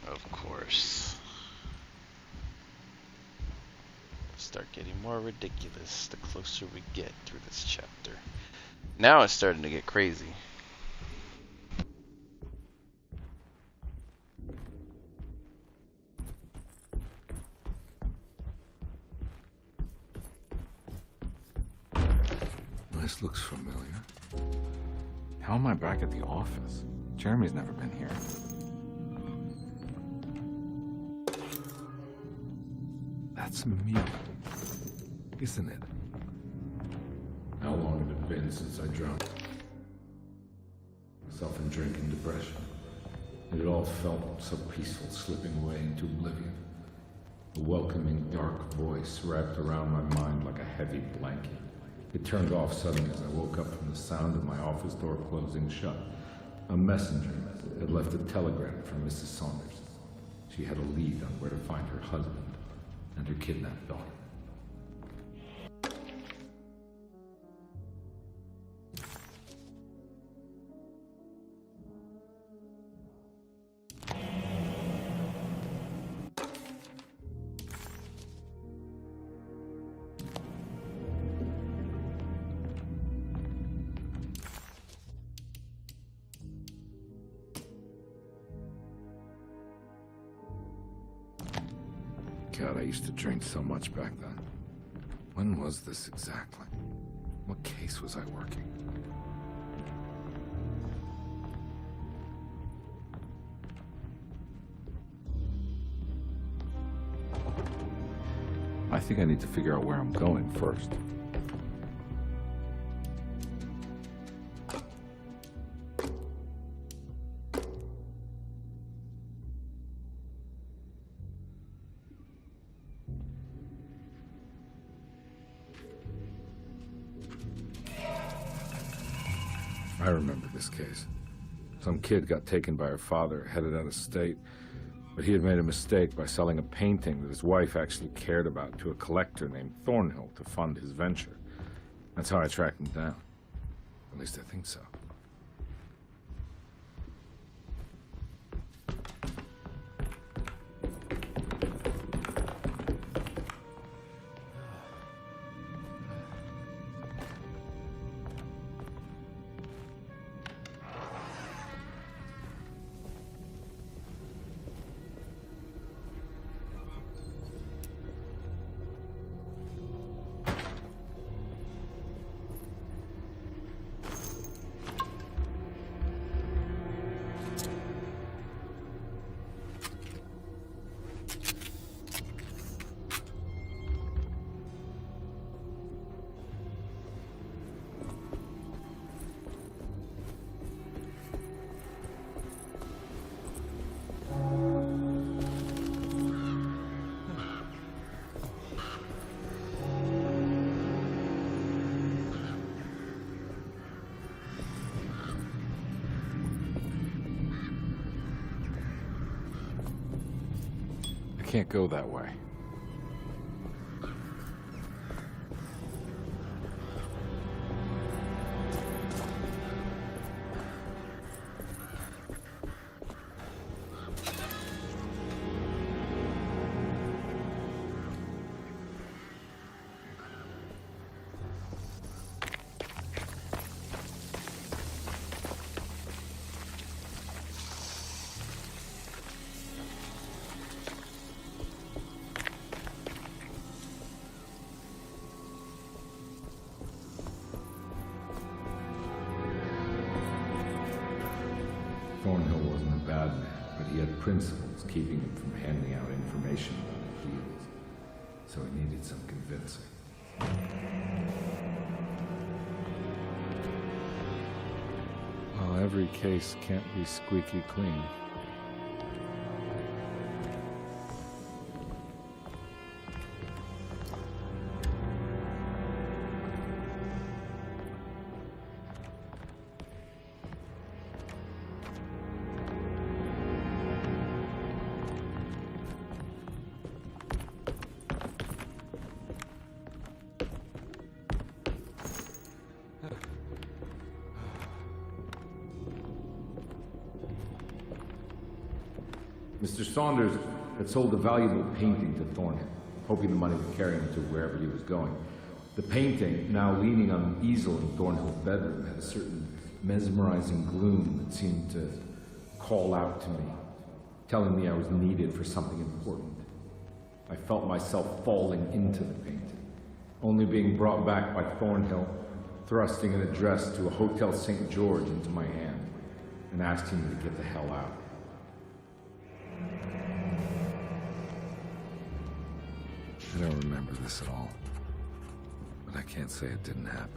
Of course. Start getting more ridiculous the closer we get through this chapter. Now it's starting to get crazy. This looks familiar. How am I back at the office? Jeremy's never been here. That's me, isn't it? How long had it been since I drowned? Myself in drink and depression. It all felt so peaceful, slipping away into oblivion. A welcoming, dark voice wrapped around my mind like a heavy blanket. It turned off suddenly as I woke up from the sound of my office door closing shut. A messenger had left a telegram from Mrs. Saunders. She had a lead on where to find her husband and her kidnapped daughter. God, I used to drink so much back then. When was this exactly? What case was I working? I think I need to figure out where I'm going first. I remember this case. Some kid got taken by her father, headed out of state, but he had made a mistake by selling a painting that his wife actually cared about to a collector named Thornhill to fund his venture. That's how I tracked him down. At least I think so. I can't go that way. Thornhill wasn't a bad man, but he had principles keeping him from handing out information about the heels. so it needed some convincing. Well, every case can't be squeaky clean. Mr. Saunders had sold a valuable painting to Thornhill, hoping the money would carry him to wherever he was going. The painting, now leaning on an easel in Thornhill's bedroom, had a certain mesmerizing gloom that seemed to call out to me, telling me I was needed for something important. I felt myself falling into the painting, only being brought back by Thornhill, thrusting an address to a Hotel St. George into my hand, and asking me to get the hell out. I don't remember this at all, but I can't say it didn't happen.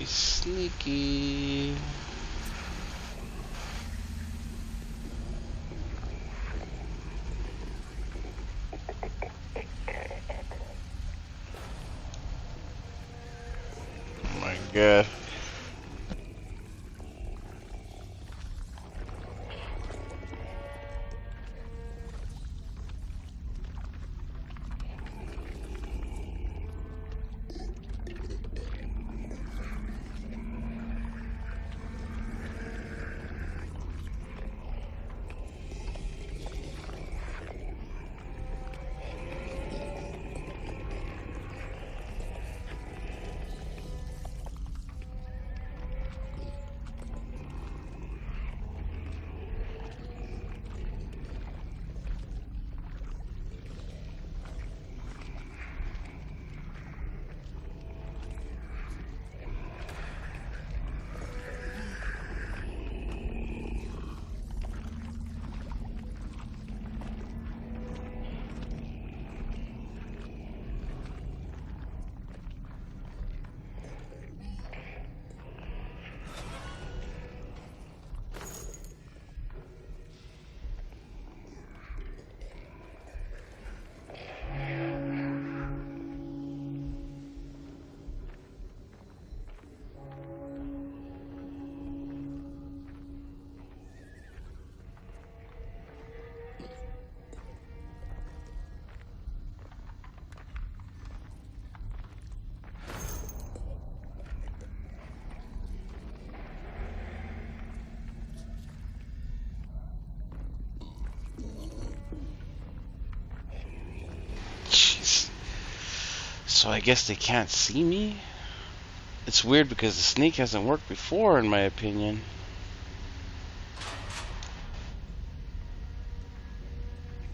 Sneaky. Oh my god. So I guess they can't see me? It's weird because the snake hasn't worked before, in my opinion.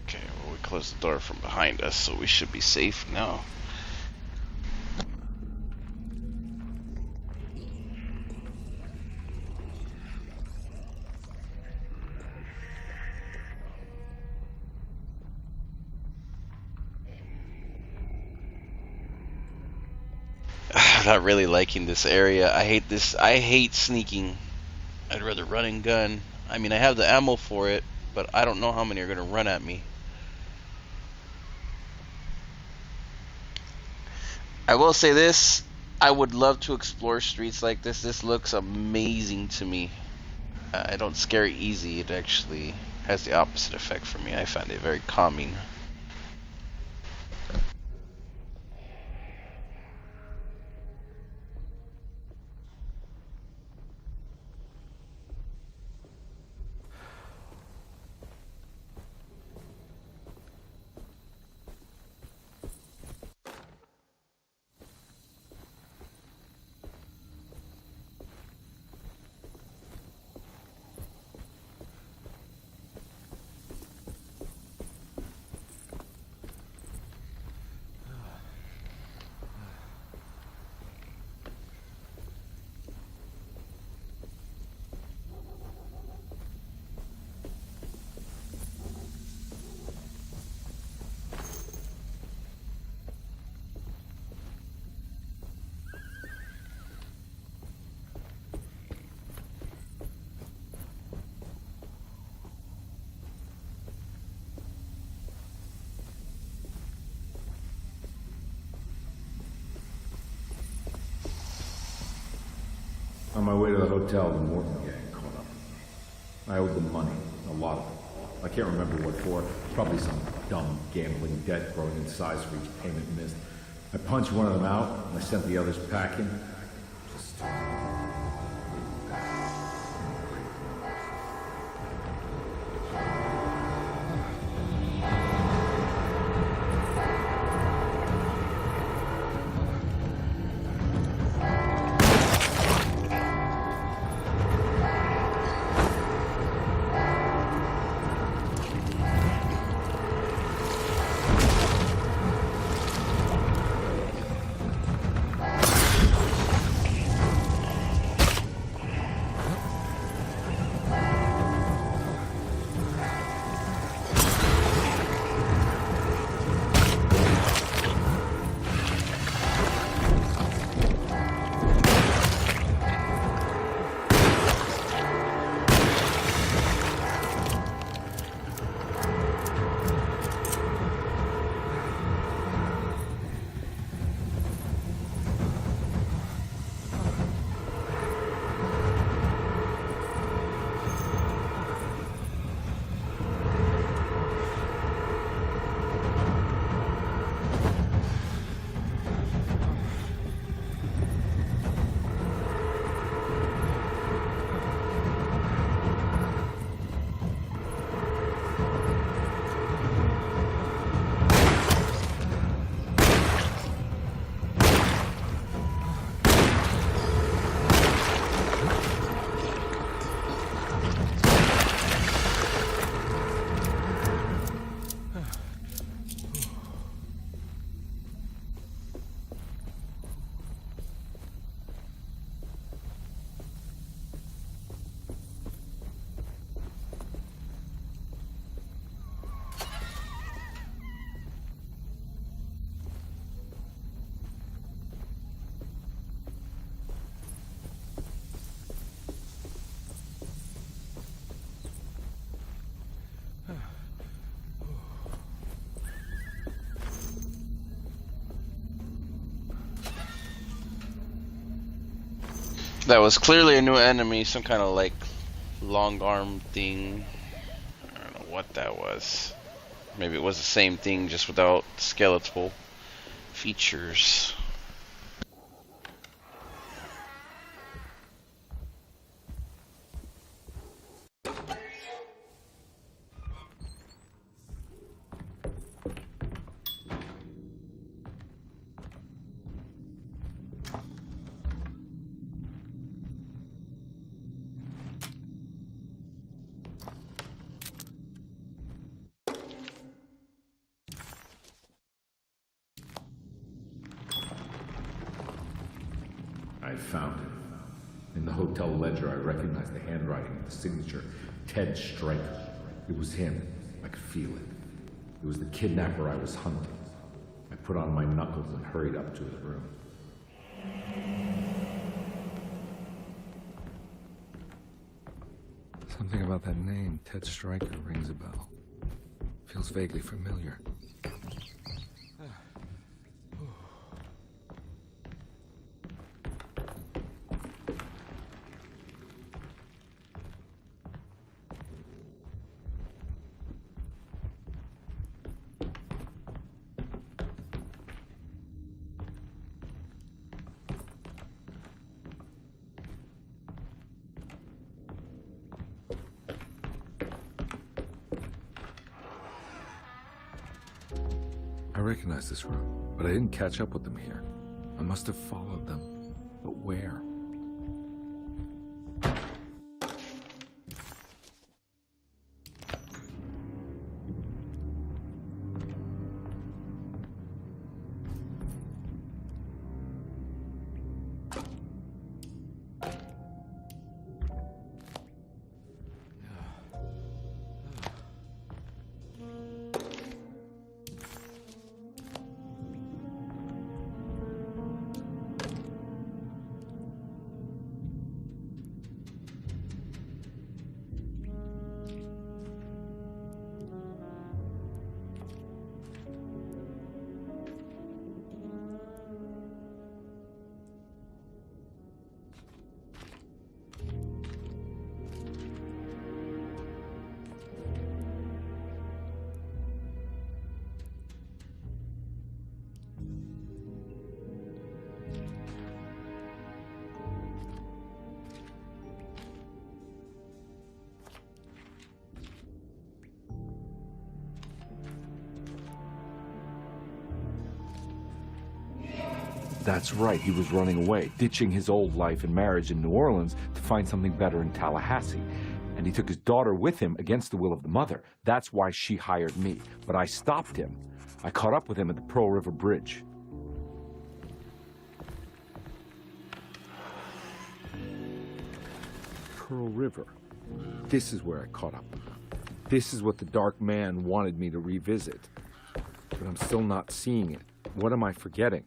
Okay, well, we closed the door from behind us, so we should be safe now. Not really liking this area. I hate this. I hate sneaking. I'd rather run and gun. I mean, I have the ammo for it, but I don't know how many are gonna run at me. I will say this, I would love to explore streets like this. This looks amazing to me. I don't scare easy. It actually has the opposite effect for me. I find it very calming. On my way to the hotel, the Morton gang caught up. I owed them money, a lot of it. I can't remember what for. Probably some dumb gambling debt growing in size for each payment missed. I punched one of them out, and I sent the others packing. Just... That was clearly a new enemy, some kind of like long arm thing. I don't know what that was. Maybe it was the same thing just without skeletal features. I found him. In the hotel ledger, I recognized the handwriting of the signature, Ted Stryker. It was him. I could feel it. It was the kidnapper I was hunting. I put on my knuckles and hurried up to his room. Something about that name, Ted Stryker, rings a bell. Feels vaguely familiar. I recognize this route, but I didn't catch up with them here. I must have followed them. But where? That's right, he was running away, ditching his old life and marriage in New Orleans to find something better in Tallahassee. And he took his daughter with him against the will of the mother. That's why she hired me. But I stopped him. I caught up with him at the Pearl River Bridge. Pearl River. This is where I caught up. This is what the Dark Man wanted me to revisit. But I'm still not seeing it. What am I forgetting?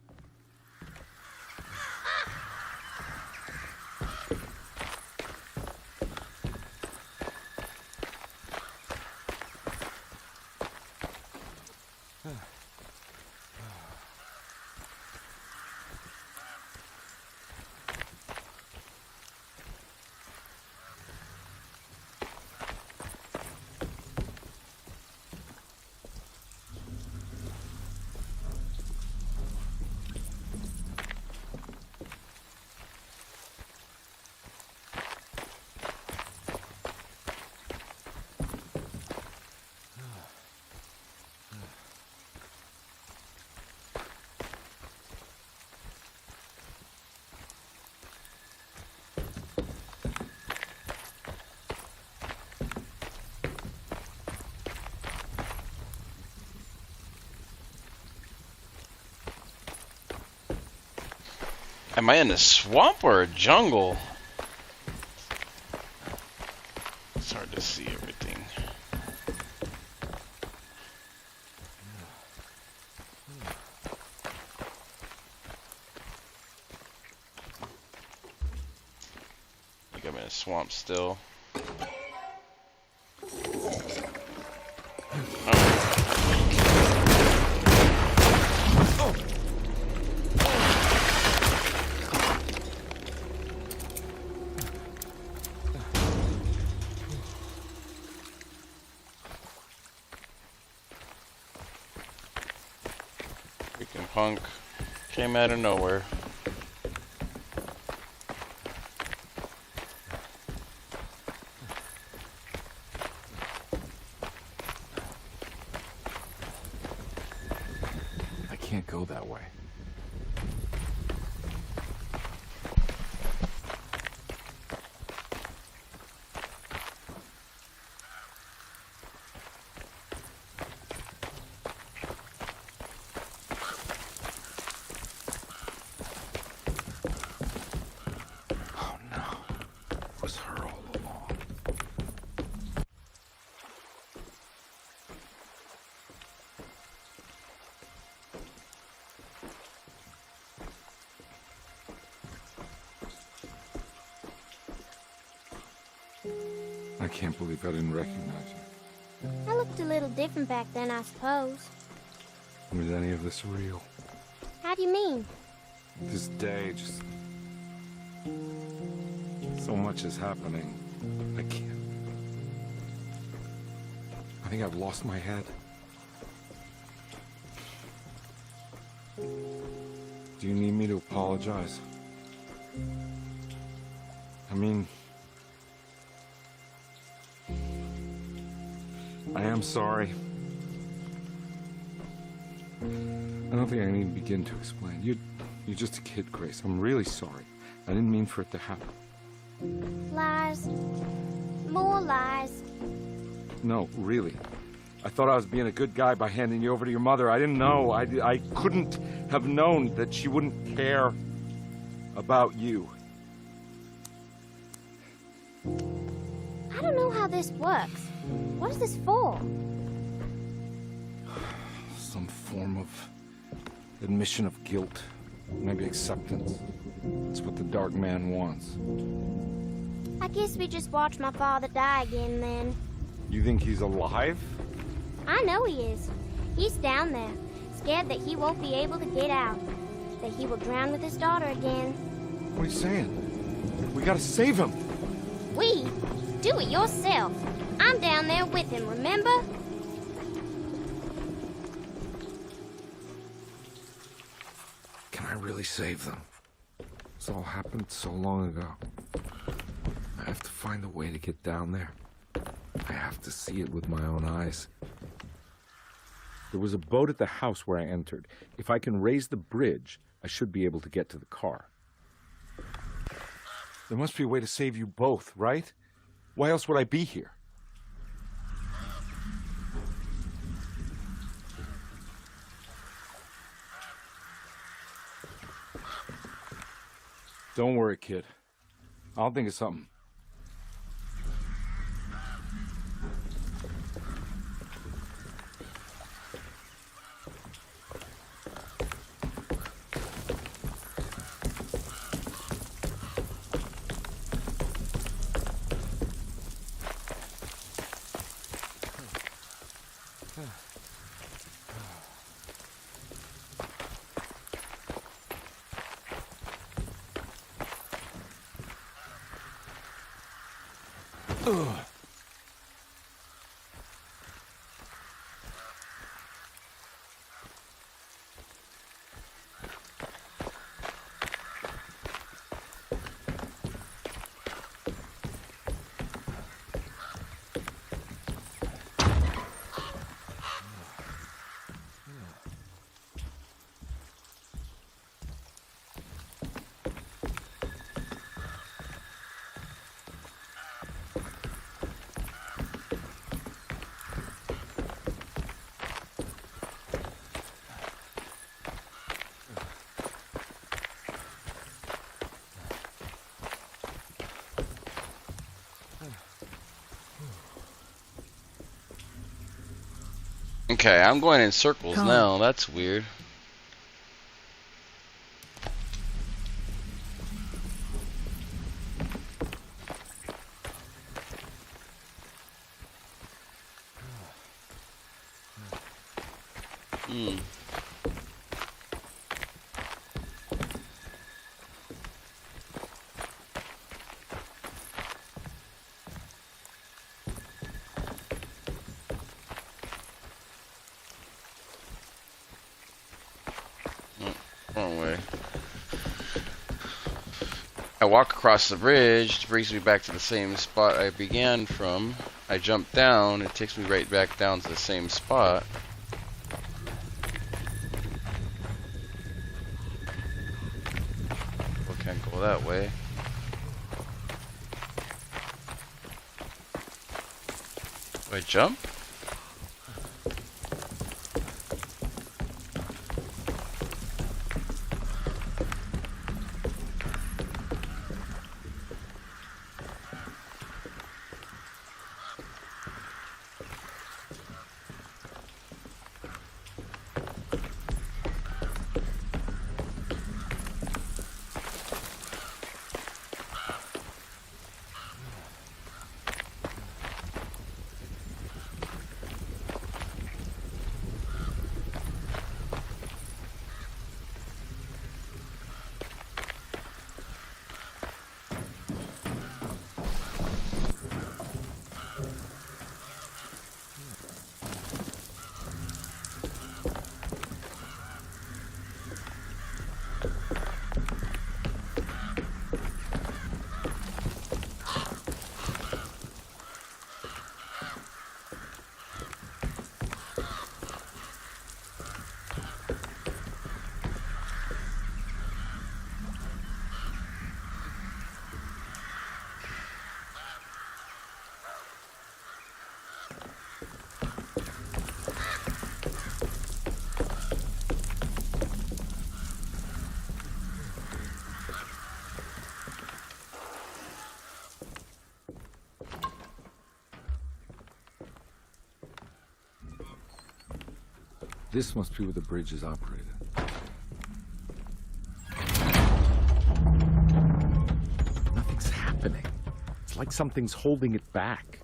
Am I in a swamp or a jungle? It's hard to see everything. I think I'm in a swamp still. Punk came out of nowhere. I can't go that way. I can't believe I didn't recognize you. I looked a little different back then, I suppose. Was any of this real? How do you mean? This day, just... so much is happening. I can't... I think I've lost my head. Do you need me to apologize? I mean... I am sorry. I don't think I need to begin to explain. You're just a kid, Grace. I'm really sorry. I didn't mean for it to happen. Lies. More lies. No, really. I thought I was being a good guy by handing you over to your mother. I didn't know. I couldn't have known that she wouldn't care about you. I don't know how this works. What is this for? Some form of admission of guilt. Maybe acceptance. It's what the Dark Man wants. I guess we just watched my father die again then. You think he's alive? I know he is. He's down there, scared that he won't be able to get out. That he will drown with his daughter again. What are you saying? We gotta save him. We? Do it yourself. I'm down there with him, remember? Can I really save them? This all happened so long ago. I have to find a way to get down there. I have to see it with my own eyes. There was a boat at the house where I entered. If I can raise the bridge, I should be able to get to the car. There must be a way to save you both, right? Why else would I be here? Don't worry, kid. I'll think of something. Okay, I'm going in circles now. That's weird. Wrong way. I walk across the bridge, it brings me back to the same spot I began from. I jump down, it takes me right back down to the same spot. I can't go that way. Do I jump? This must be where the bridge is operated. Nothing's happening. It's like something's holding it back.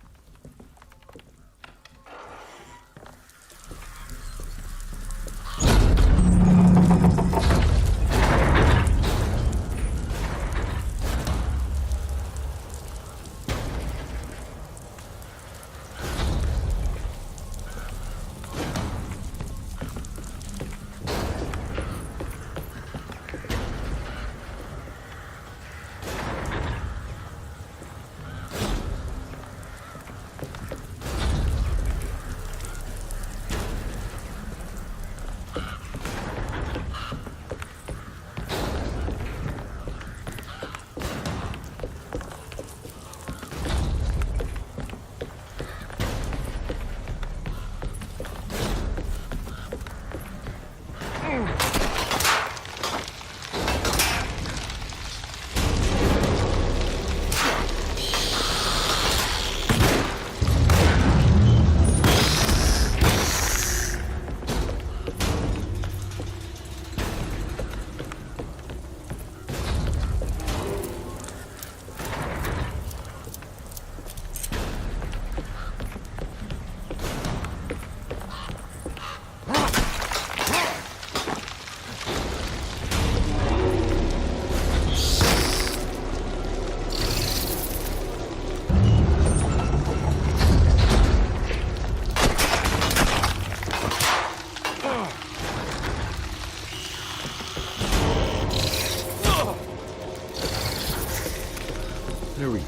There we go.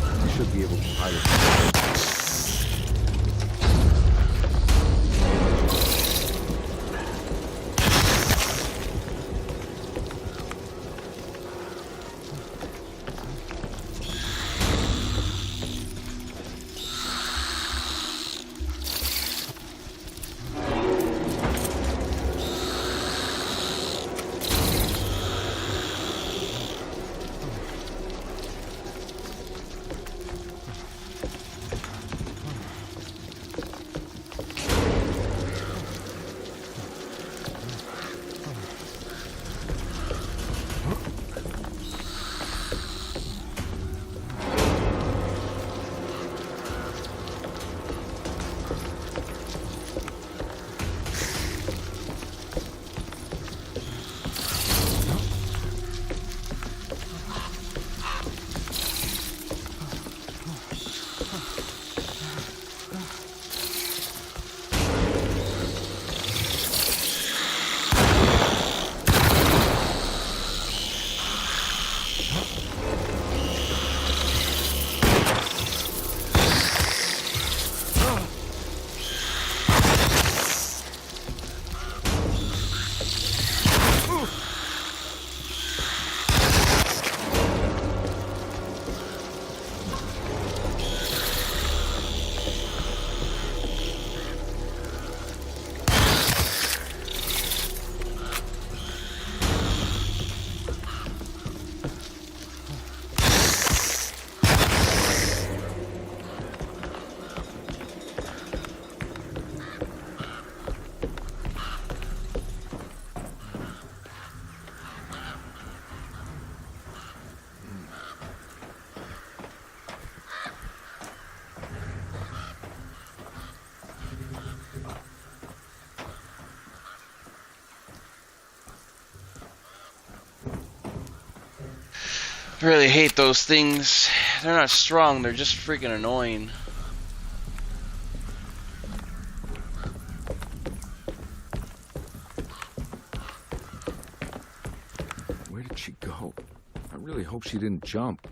I should be able to pilot it. I really hate those things. They're not strong, they're just freaking annoying. Where did she go? I really hope she didn't jump.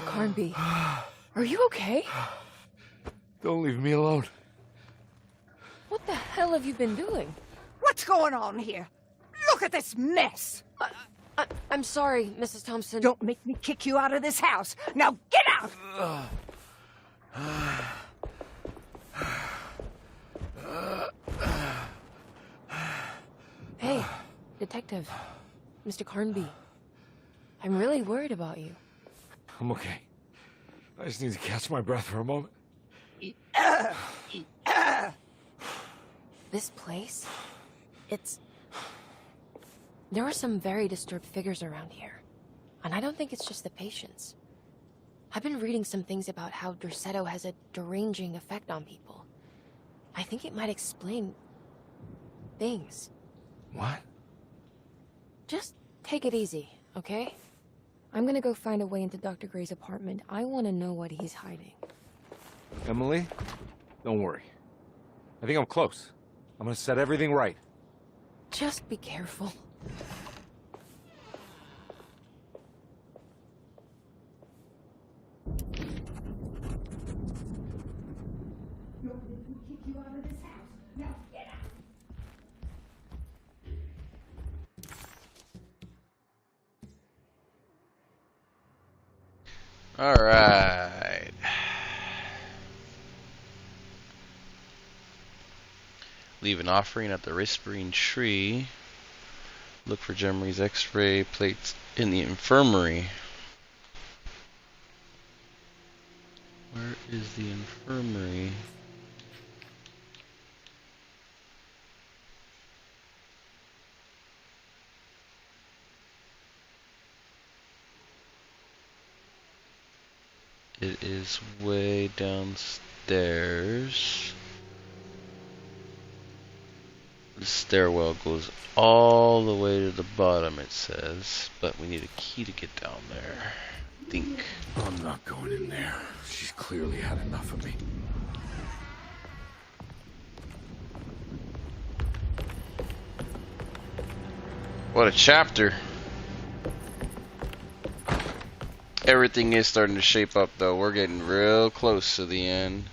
Carnby, are you okay? Don't leave me alone. What the hell have you been doing? What's going on here? Look at this mess! I'm sorry, Mrs. Thompson. Don't make me kick you out of this house. Now get out! Hey, Detective. Mr. Carnby. I'm really worried about you. I'm okay. I just need to catch my breath for a moment. This place? There are some very disturbed figures around here. And I don't think it's just the patients. I've been reading some things about how Derceto has a deranging effect on people. I think it might explain things. What? Just take it easy, okay? I'm gonna go find a way into Dr. Gray's apartment. I want to know what he's hiding. Emily, don't worry. I think I'm close. I'm gonna set everything right. Just be careful. All right. Leave an offering at the whispering tree. Look for Jemry's X-ray plates in the infirmary. Where is the infirmary? It is way downstairs. The stairwell goes all the way to the bottom, it says, but we need a key to get down there. think. I'm not going in there. She's clearly had enough of me. What a chapter. Everything is starting to shape up though. We're getting real close to the end.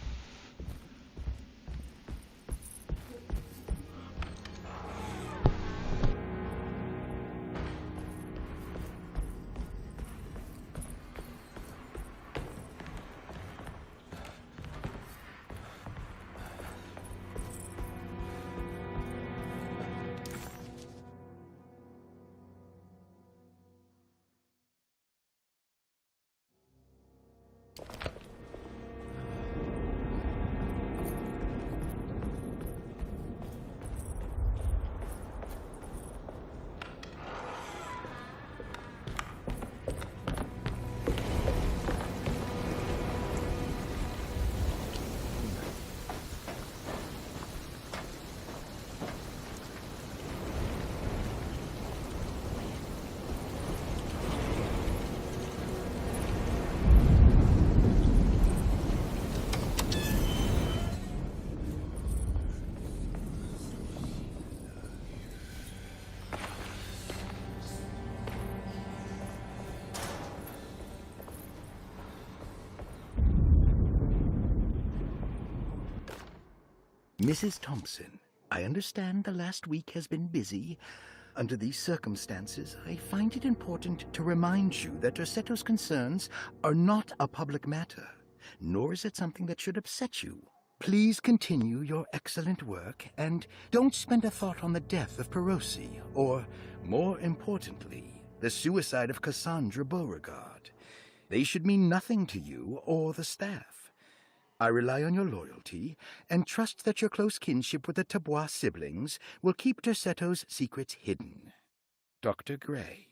Mrs. Thompson, I understand the last week has been busy. Under these circumstances, I find it important to remind you that Derceto's concerns are not a public matter, nor is it something that should upset you. Please continue your excellent work, and don't spend a thought on the death of Perosi, or, more importantly, the suicide of Cassandra Beauregard. They should mean nothing to you or the staff. I rely on your loyalty, and trust that your close kinship with the Tabois siblings will keep Derceto's secrets hidden. Dr. Gray.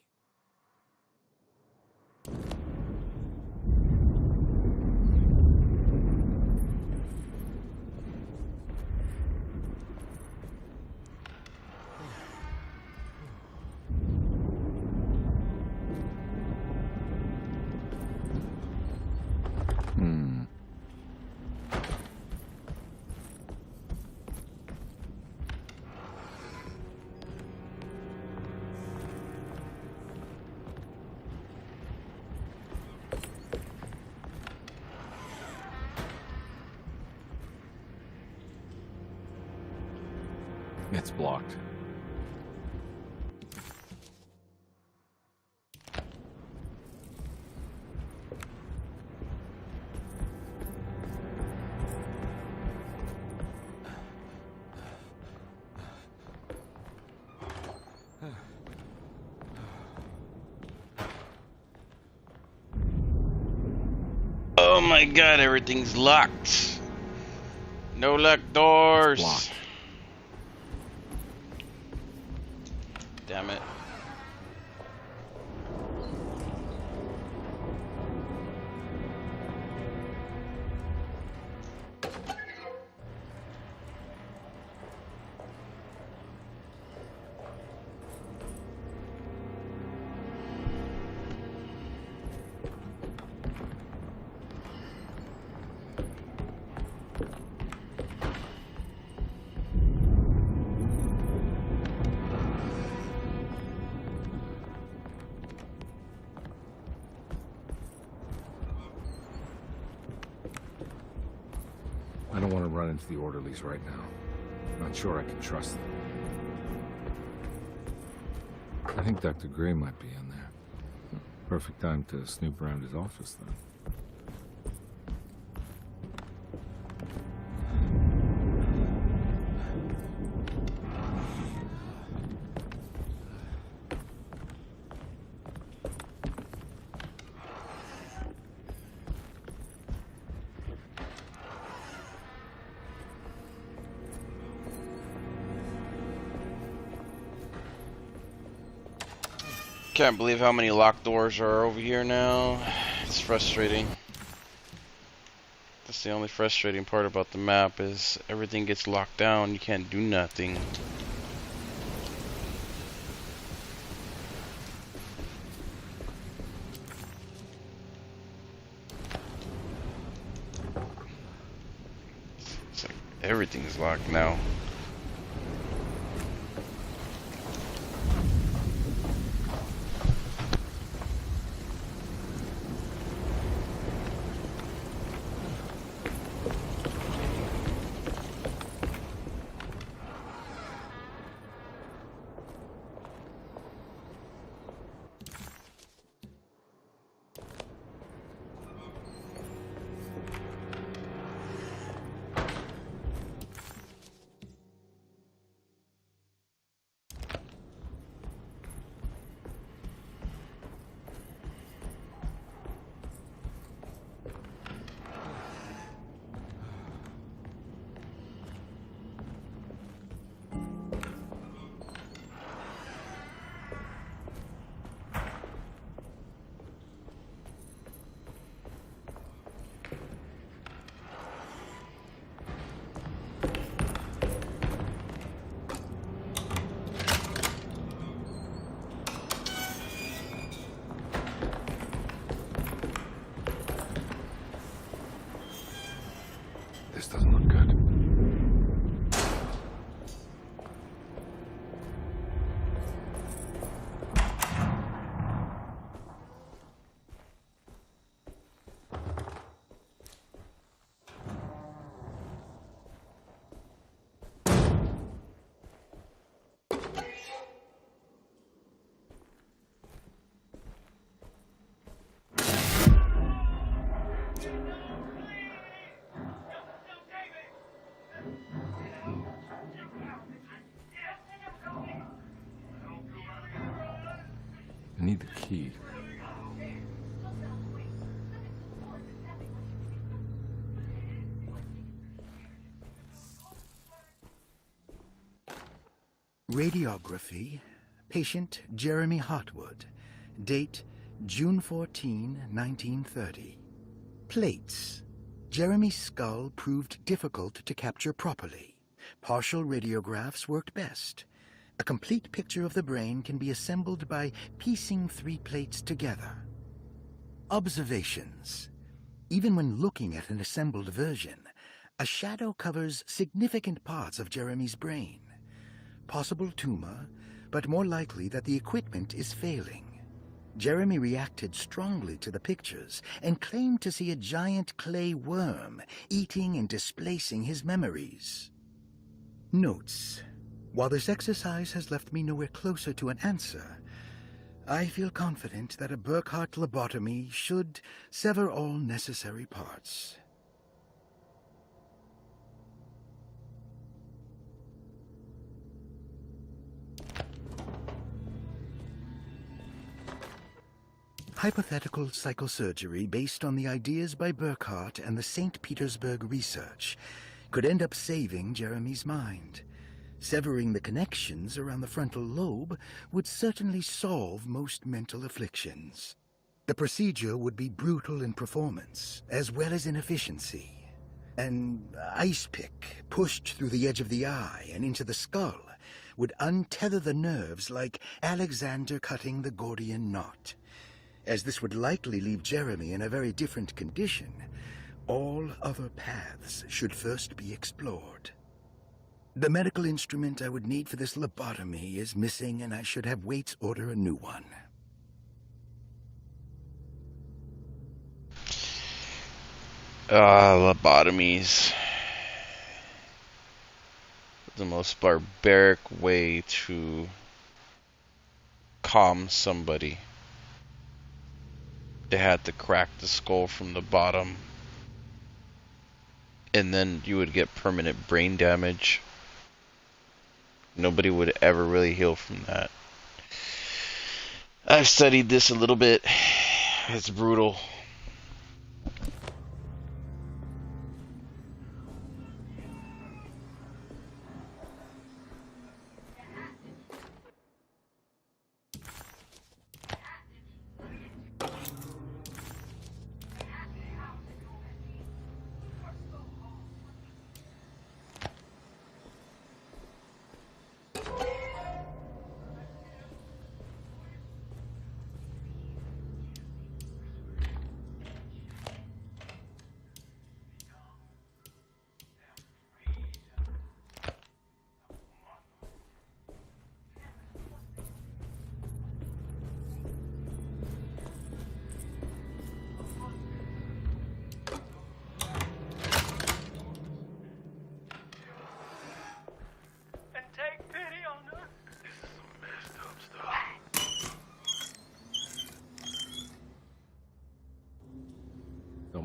It's blocked. Oh my god, everything's locked. No locked doors. Blocked. Damn it. I don't want to run into the orderlies right now. Not sure I can trust them. I think Dr. Gray might be in there. Perfect time to snoop around his office, then. Can't believe how many locked doors are over here now. It's frustrating. That's the only frustrating part about the map is everything gets locked down. You can't do nothing. Everything's locked now. This doesn't look good. I need the key. Radiography. Patient Jeremy Hotwood. Date June 14, 1930. Plates. Jeremy's skull proved difficult to capture properly. Partial radiographs worked best. A complete picture of the brain can be assembled by piecing 3 plates together. Observations. Even when looking at an assembled version, a shadow covers significant parts of Jeremy's brain. Possible tumor, but more likely that the equipment is failing. Jeremy reacted strongly to the pictures and claimed to see a giant clay worm eating and displacing his memories. Notes. While this exercise has left me nowhere closer to an answer, I feel confident that a Burkhardt lobotomy should sever all necessary parts. Hypothetical psychosurgery based on the ideas by Burkhardt and the St. Petersburg research could end up saving Jeremy's mind. Severing the connections around the frontal lobe would certainly solve most mental afflictions. The procedure would be brutal in performance, as well as in efficiency. An ice pick pushed through the edge of the eye and into the skull would untether the nerves like Alexander cutting the Gordian knot. As this would likely leave Jeremy in a very different condition, all other paths should first be explored. The medical instrument I would need for this lobotomy is missing, and I should have Waits order a new one. Lobotomies. The most barbaric way to calm somebody. They had to crack the skull from the bottom, and then you would get permanent brain damage. Nobody would ever really heal from that. I've studied this a little bit. It's brutal.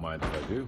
mind if I do?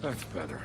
That's better.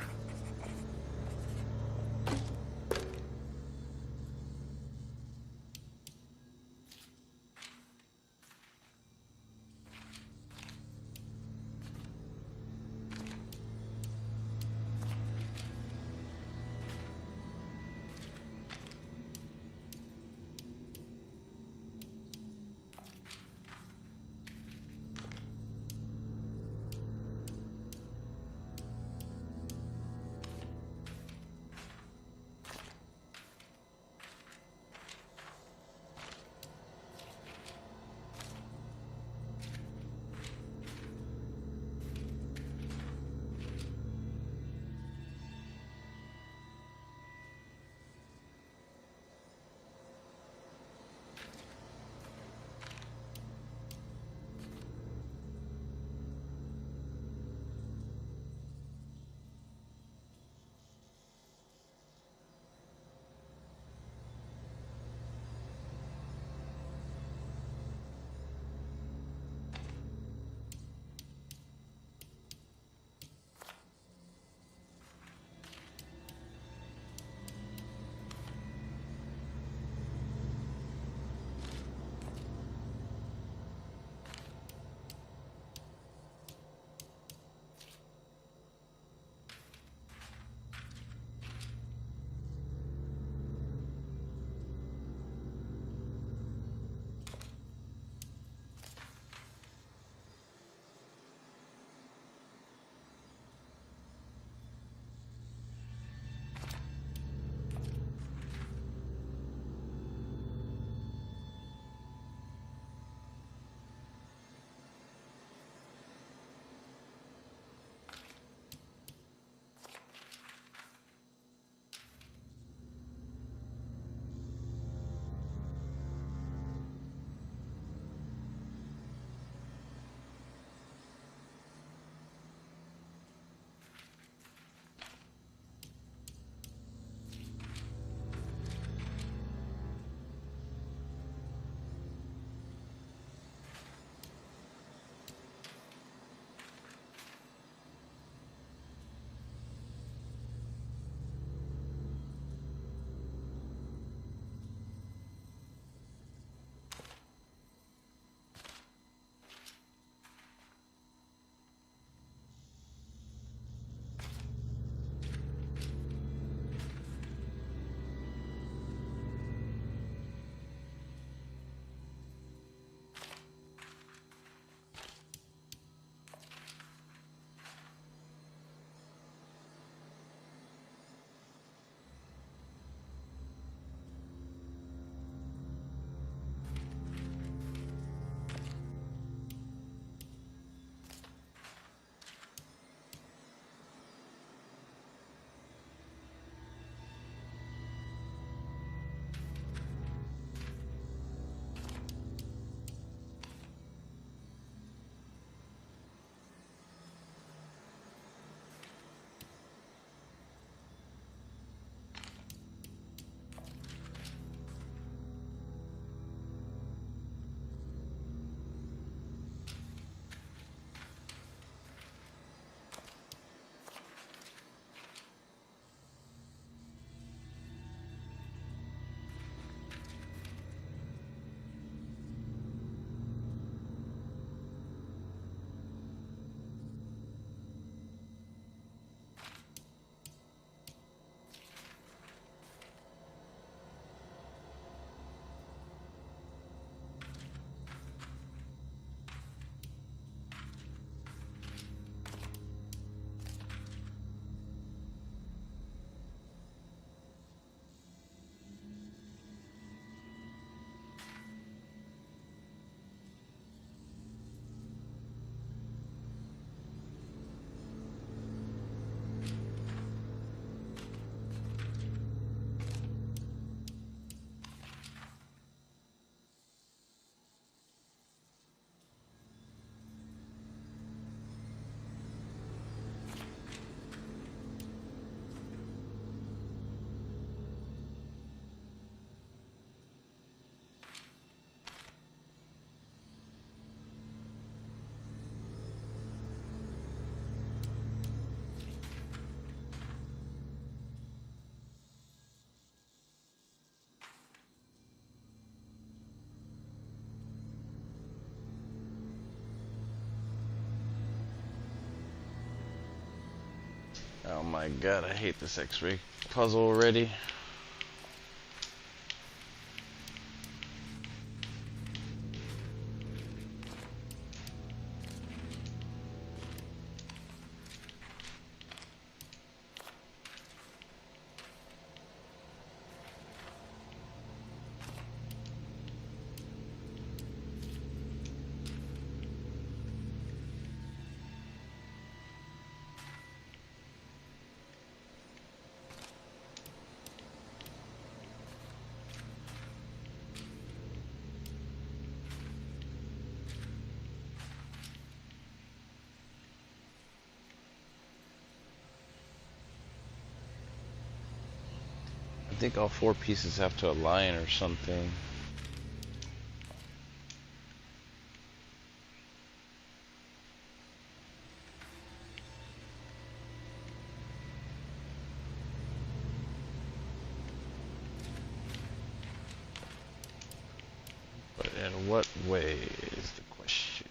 Oh my god, I hate this X-ray puzzle already. I think all 4 pieces have to align or something. But in what way is the question?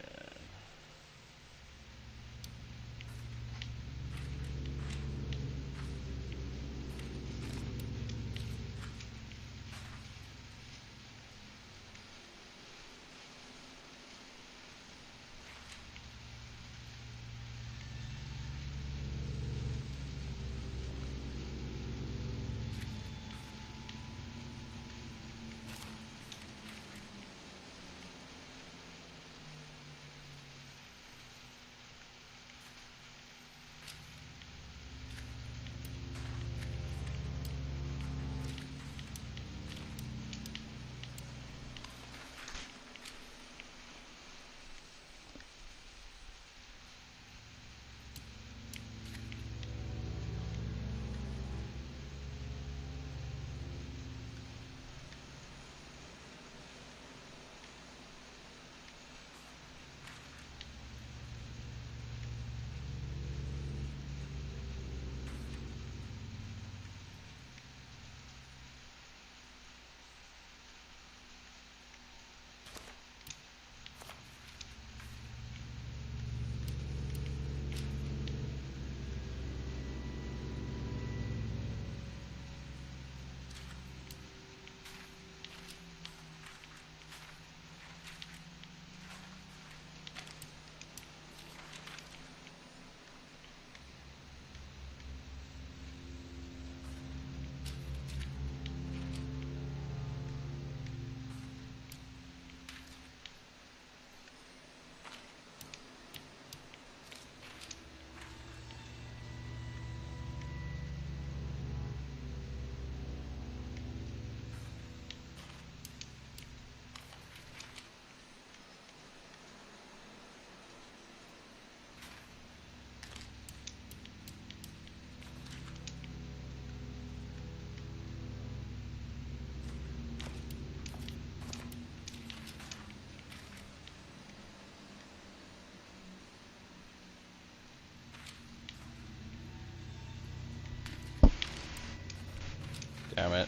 Damn it.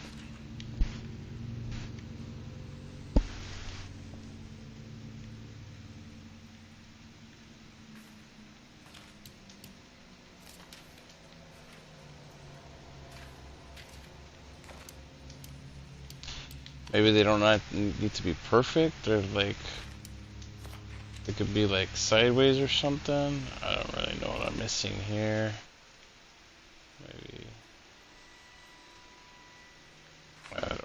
Maybe they don't need to be perfect, or like they could be like sideways or something. I don't really know what I'm missing here. Maybe I don't know.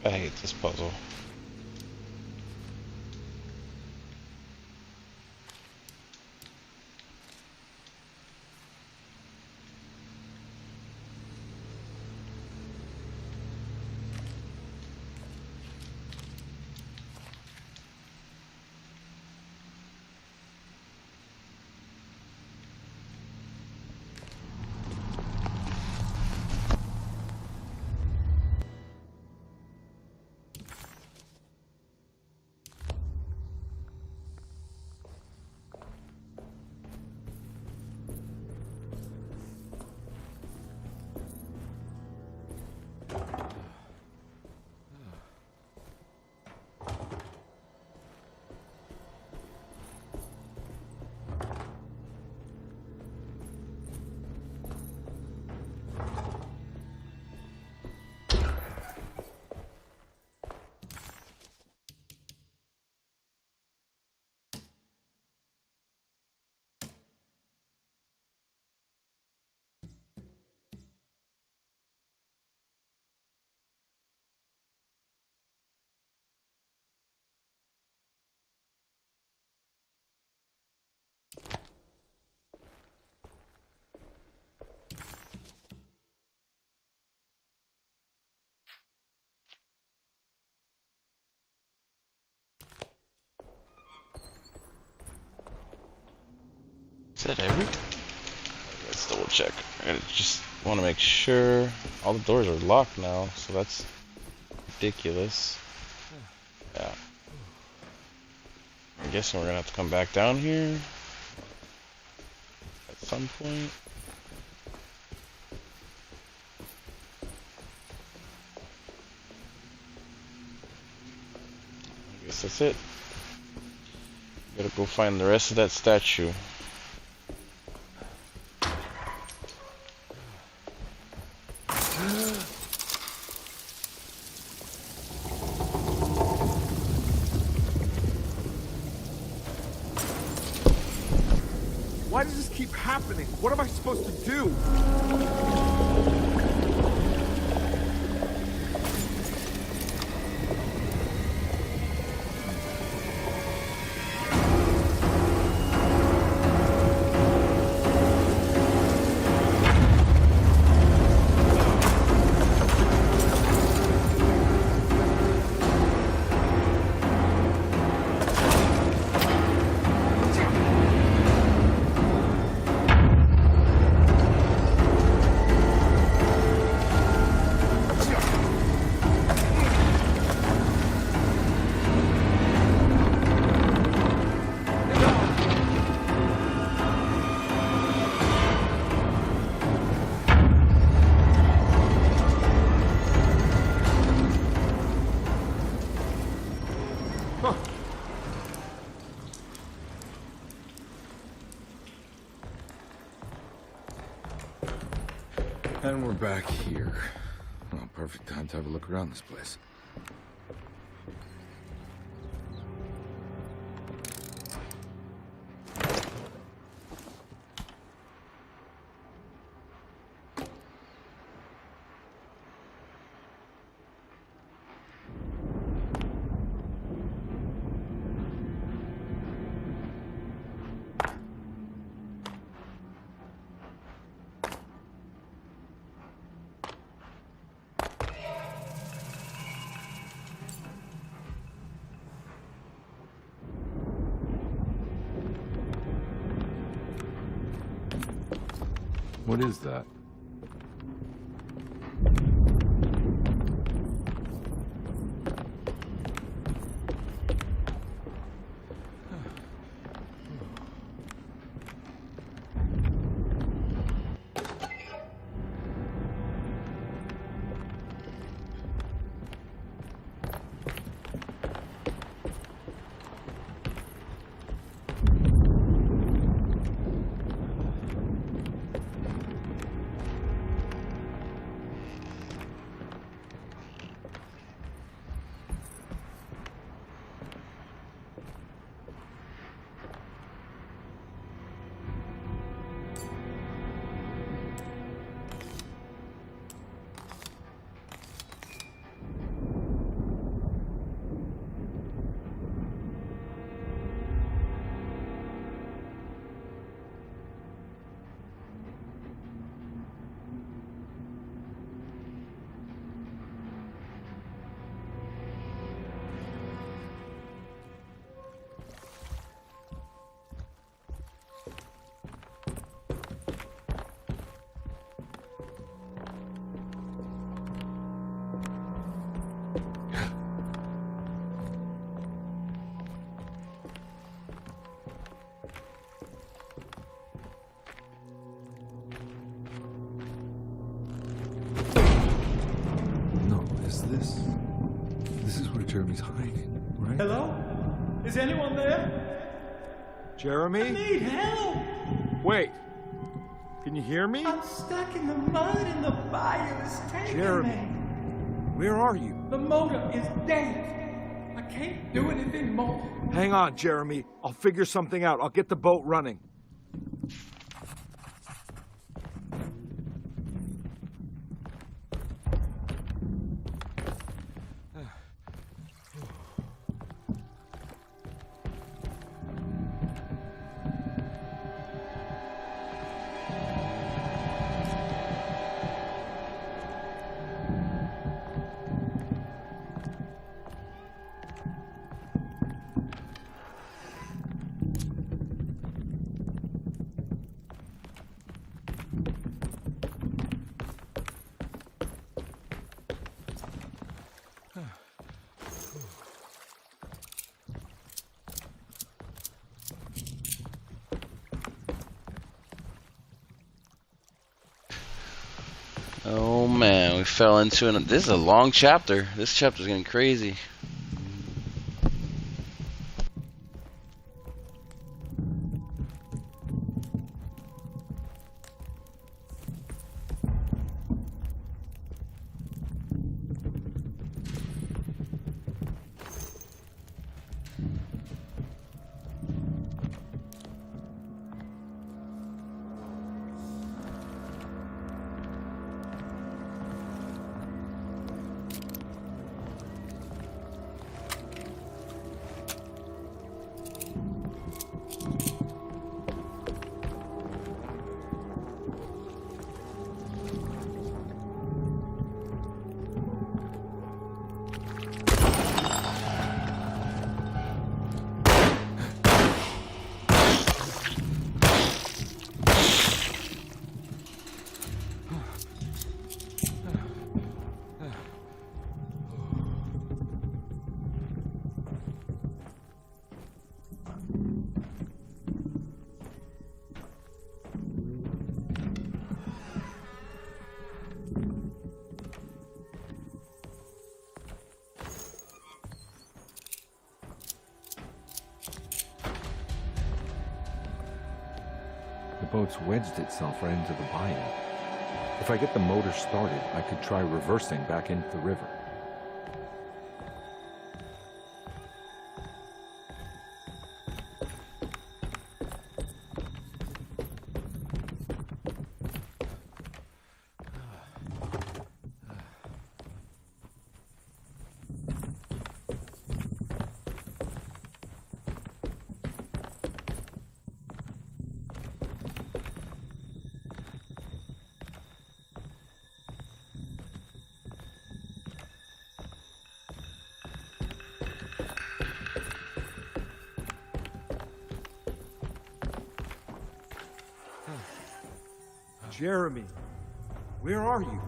I hate this puzzle. Is that everything? Let's double check. I just want to make sure all the doors are locked now, so that's ridiculous. Yeah. I'm guessing we're gonna have to come back down here at some point. I guess that's it. Gotta go find the rest of that statue. Why does this keep happening? What am I supposed to do? And we're back here. Well, perfect time to have a look around this place. What is that? This is where Jeremy's hiding, right? Hello? Is anyone there? Jeremy? I need help! Wait! Can you hear me? I'm stuck in the mud and the fire is taking Jeremy, me. where are you? The motor is dead. I can't do anything more. Hang on, Jeremy. I'll figure something out. I'll get the boat running. Oh man, we fell into it. This is a long chapter. This chapter's getting crazy. The boat's wedged itself right into the bayou. If I get the motor started, I could try reversing back into the river. Jeremy, where are you?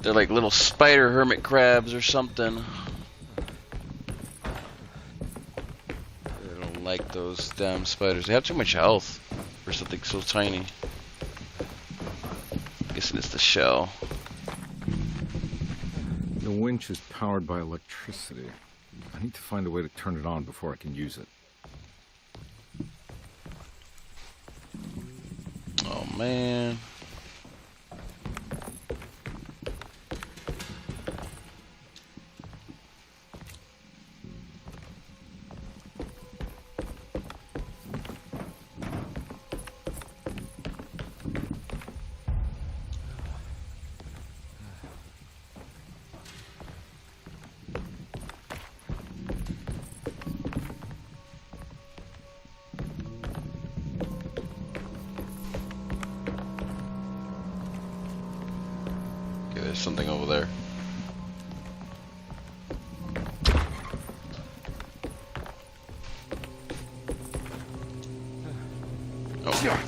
They're like little spider hermit crabs or something. I don't like those damn spiders. They have too much health for something so tiny. Guessing it's the shell. The winch is powered by electricity. I need to find a way to turn it on before I can use it. Oh man. There's something over there. Oh.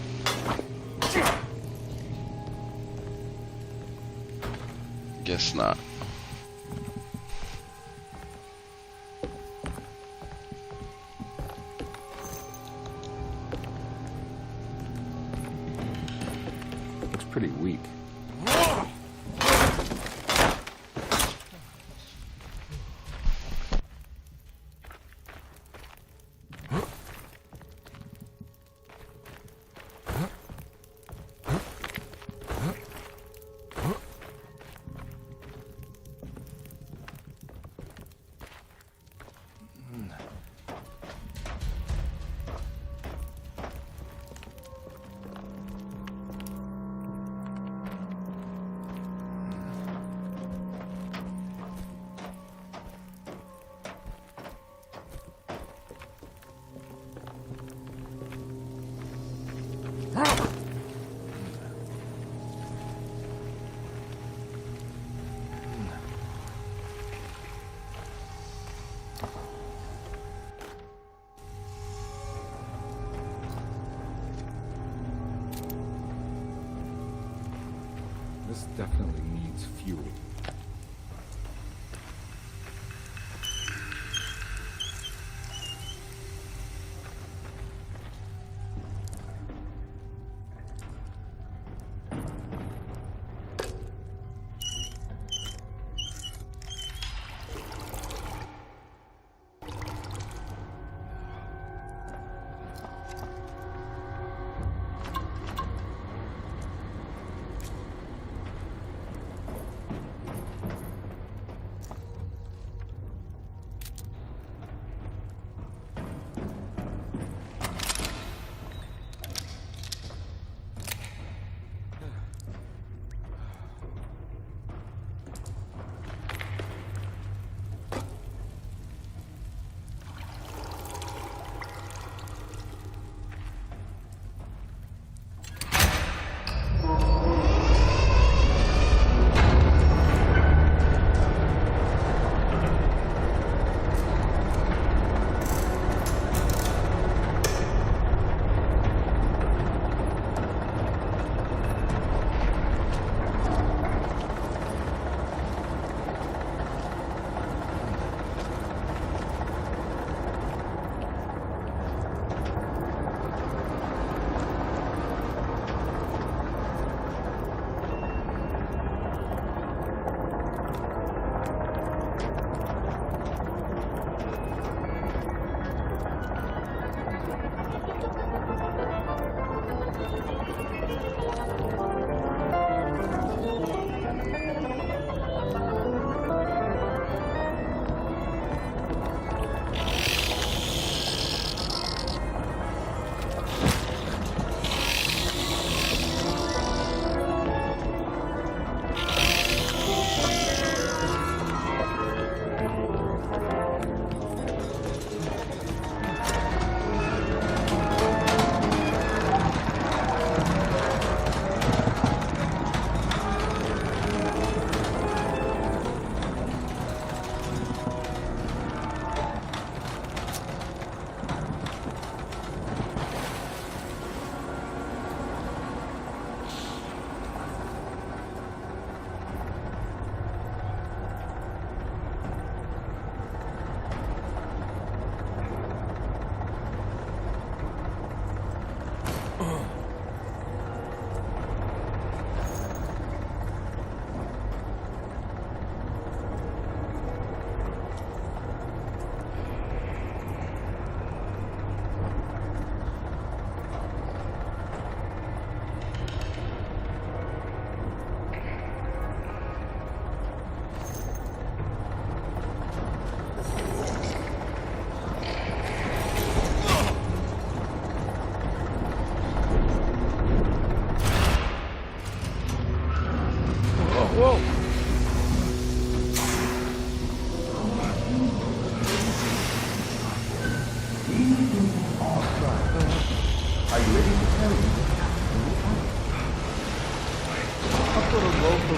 Guess not. Looks pretty weak. This definitely needs fuel.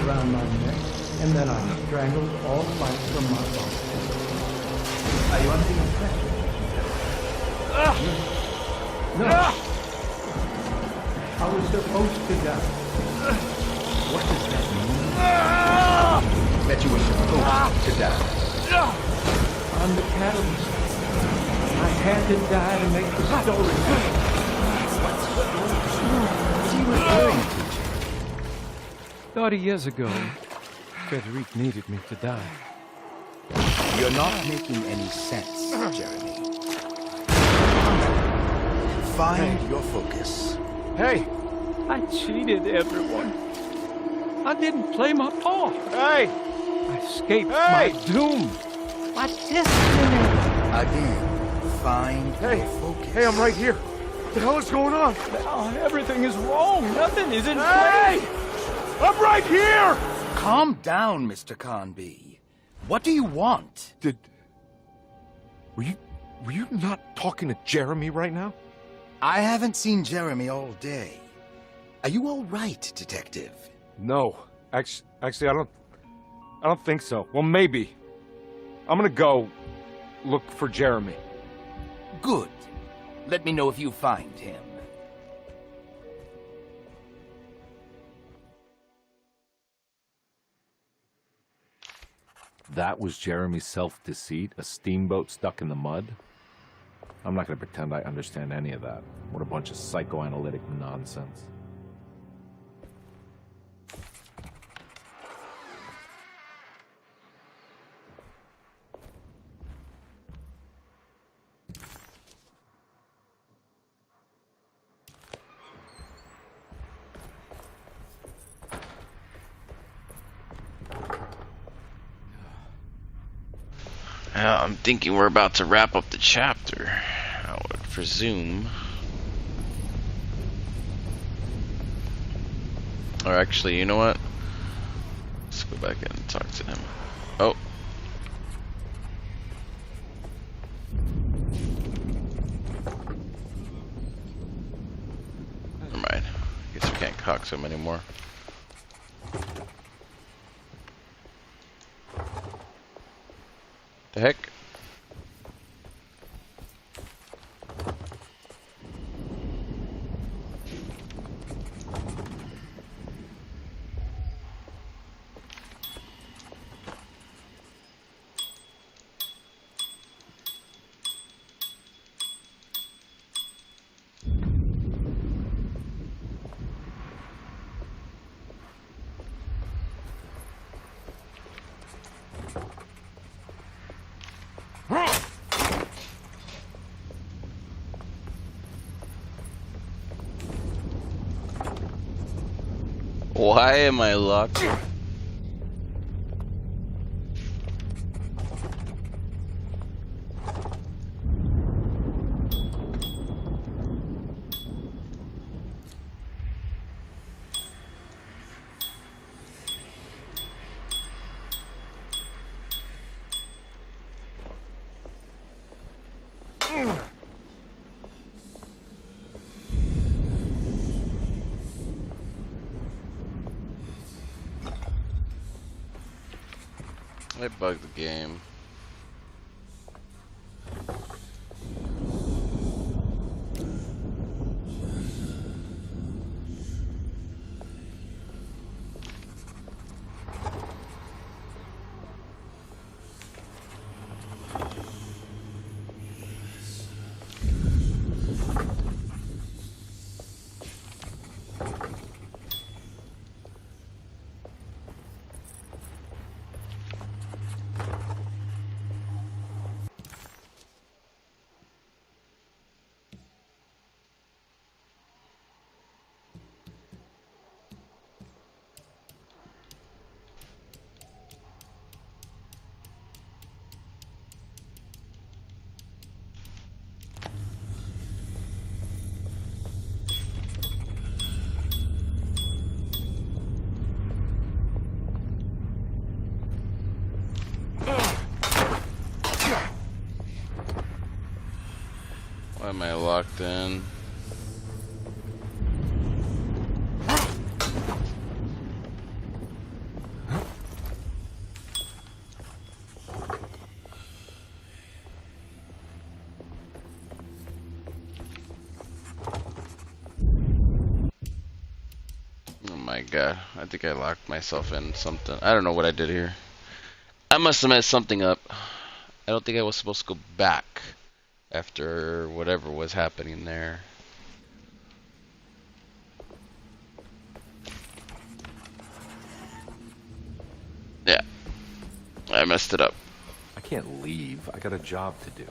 around my neck, and then I strangled all life from my body. Are you under the impression? No. I was supposed to die. What does that mean? That you were supposed to die. I'm the catalyst. I had to die to make the story happen. What are you referring to? 30 years ago, Frederic needed me to die. You're not making any sense, Jeremy. Find your focus. Hey! I cheated everyone. I didn't play my part. Hey! I escaped my doom. My destiny. Again, find your focus. Hey, I'm right here. What the hell is going on? Now everything is wrong. Nothing is in Hey! place. I'm right here! Calm down, Mr. Conby. What do you want? Were you not talking to Jeremy right now? I haven't seen Jeremy all day. Are you all right, Detective? No. Actually, I don't think so. Well, maybe. I'm gonna go look for Jeremy. Good. Let me know if you find him. That was Jeremy's self-deceit? A steamboat stuck in the mud? I'm not gonna pretend I understand any of that. What a bunch of psychoanalytic nonsense. I'm thinking we're about to wrap up the chapter, I would presume. Or actually, you know what? Let's go back and talk to him. Oh. Never mind. I guess we can't cox him anymore. The heck? Why am I locked? I bugged the game. Why am I locked in? my god. I think I locked myself in something. I don't know what I did here. I must have messed something up. I don't think I was supposed to go back after whatever was happening there. Yeah. I messed it up. I can't leave. I got a job to do.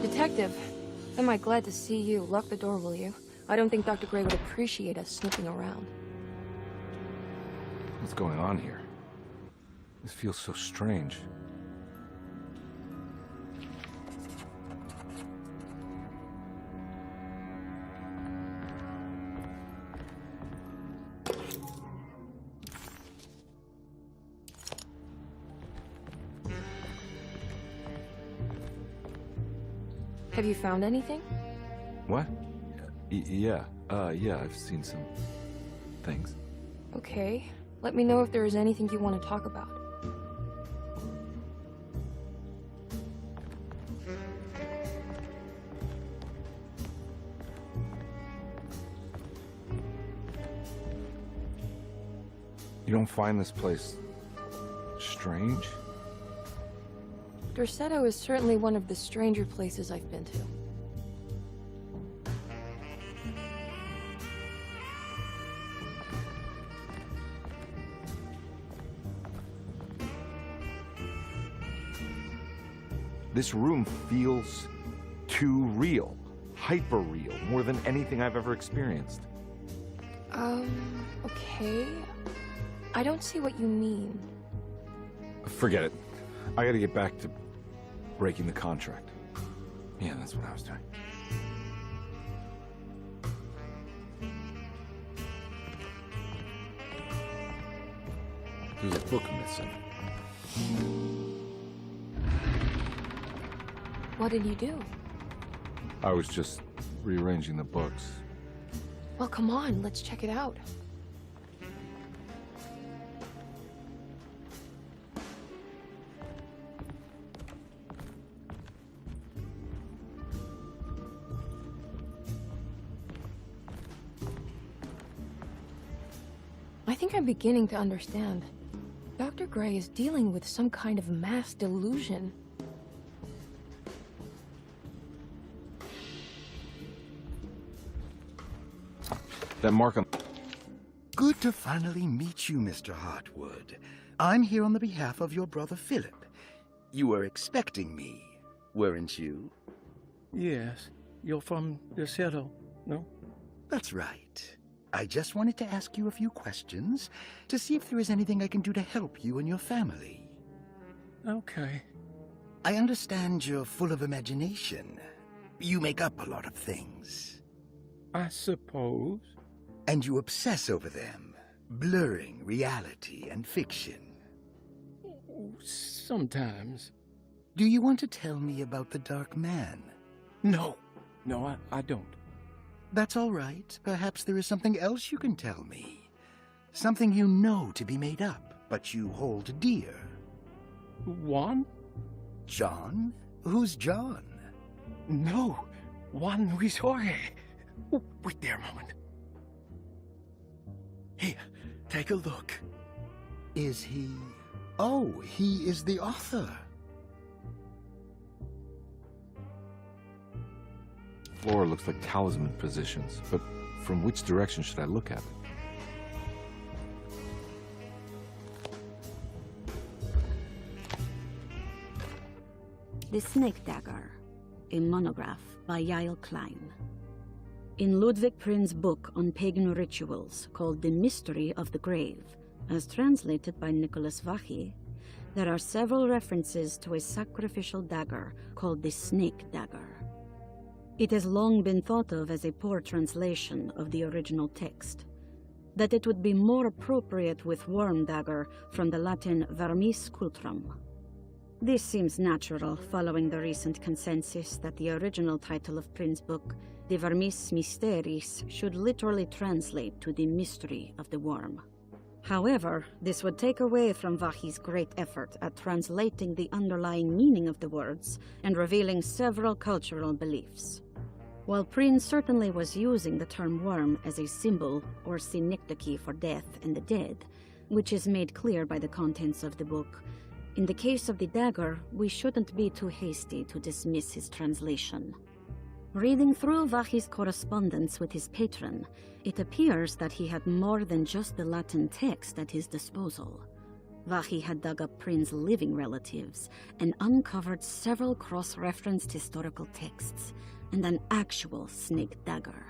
Detective, am I glad to see you. Lock the door, will you? I don't think Dr. Gray would appreciate us snooping around. What's going on here? This feels so strange. Have you found anything? What? Yeah, I've seen some things. Okay. Let me know if there is anything you want to talk about. You don't find this place strange? Derceto is certainly one of the stranger places I've been to. This room feels too real. Hyper real. More than anything I've ever experienced. Okay. I don't see what you mean. Forget it. I gotta get back to breaking the contract. Yeah, that's what I was doing. There's a book missing. What did you do? I was just rearranging the books. Well, come on, let's check it out. I think I'm beginning to understand. Dr. Gray is dealing with some kind of mass delusion. That mark on... Good to finally meet you, Mr. Hartwood. I'm here on the behalf of your brother Philip. You were expecting me, weren't you? Yes. You're from Derceto, no? That's right. I just wanted to ask you a few questions to see if there is anything I can do to help you and your family. Okay. I understand you're full of imagination. You make up a lot of things. I suppose. And you obsess over them, blurring reality and fiction. Sometimes. Do you want to tell me about the Dark Man? No. No, I don't. That's all right. Perhaps there is something else you can tell me. Something you know to be made up, but you hold dear. Juan? John? Who's John? No. Juan Luis Jorge. Wait there a moment. Here, take a look. Is he... Oh, he is the author. Floor looks like talisman positions, but from which direction should I look at it? The Snake Dagger, a monograph by Yael Klein. In Ludwig Prin's book on pagan rituals called The Mystery of the Grave, as translated by Nicholas Vachy, There are several references to a sacrificial dagger called the snake dagger. It has long been thought of as a poor translation of the original text, that it would be more appropriate with worm dagger from the Latin vermis cultrum. This seems natural following the recent consensus that the original title of Prin's book, De Vermis Mysteris, should literally translate to the mystery of the worm. However, this would take away from Vahi's great effort at translating the underlying meaning of the words and revealing several cultural beliefs. While Prin certainly was using the term worm as a symbol or synecdoche for death and the dead, which is made clear by the contents of the book, in the case of the dagger, we shouldn't be too hasty to dismiss his translation. Reading through Vahi's correspondence with his patron, it appears that he had more than just the Latin text at his disposal. Vahi had dug up Prin's living relatives and uncovered several cross-referenced historical texts and an actual snake dagger.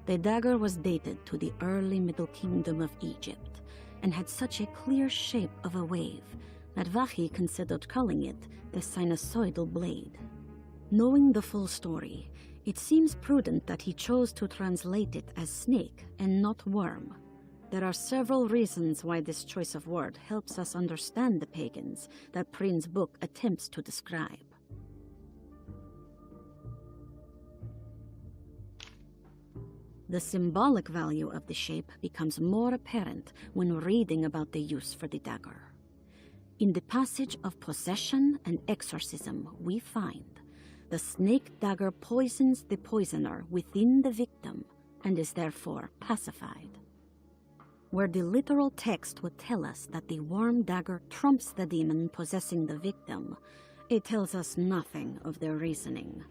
The dagger was dated to the early Middle Kingdom of Egypt and had such a clear shape of a wave that Vahi considered calling it the sinusoidal blade. Knowing the full story, it seems prudent that he chose to translate it as snake and not worm. There are several reasons why this choice of word helps us understand the pagans that Prin's book attempts to describe. The symbolic value of the shape becomes more apparent when reading about the use for the dagger. In the passage of possession and exorcism, we find the snake dagger poisons the poisoner within the victim and is therefore pacified. Where the literal text would tell us that the worm dagger trumps the demon possessing the victim, it tells us nothing of their reasoning,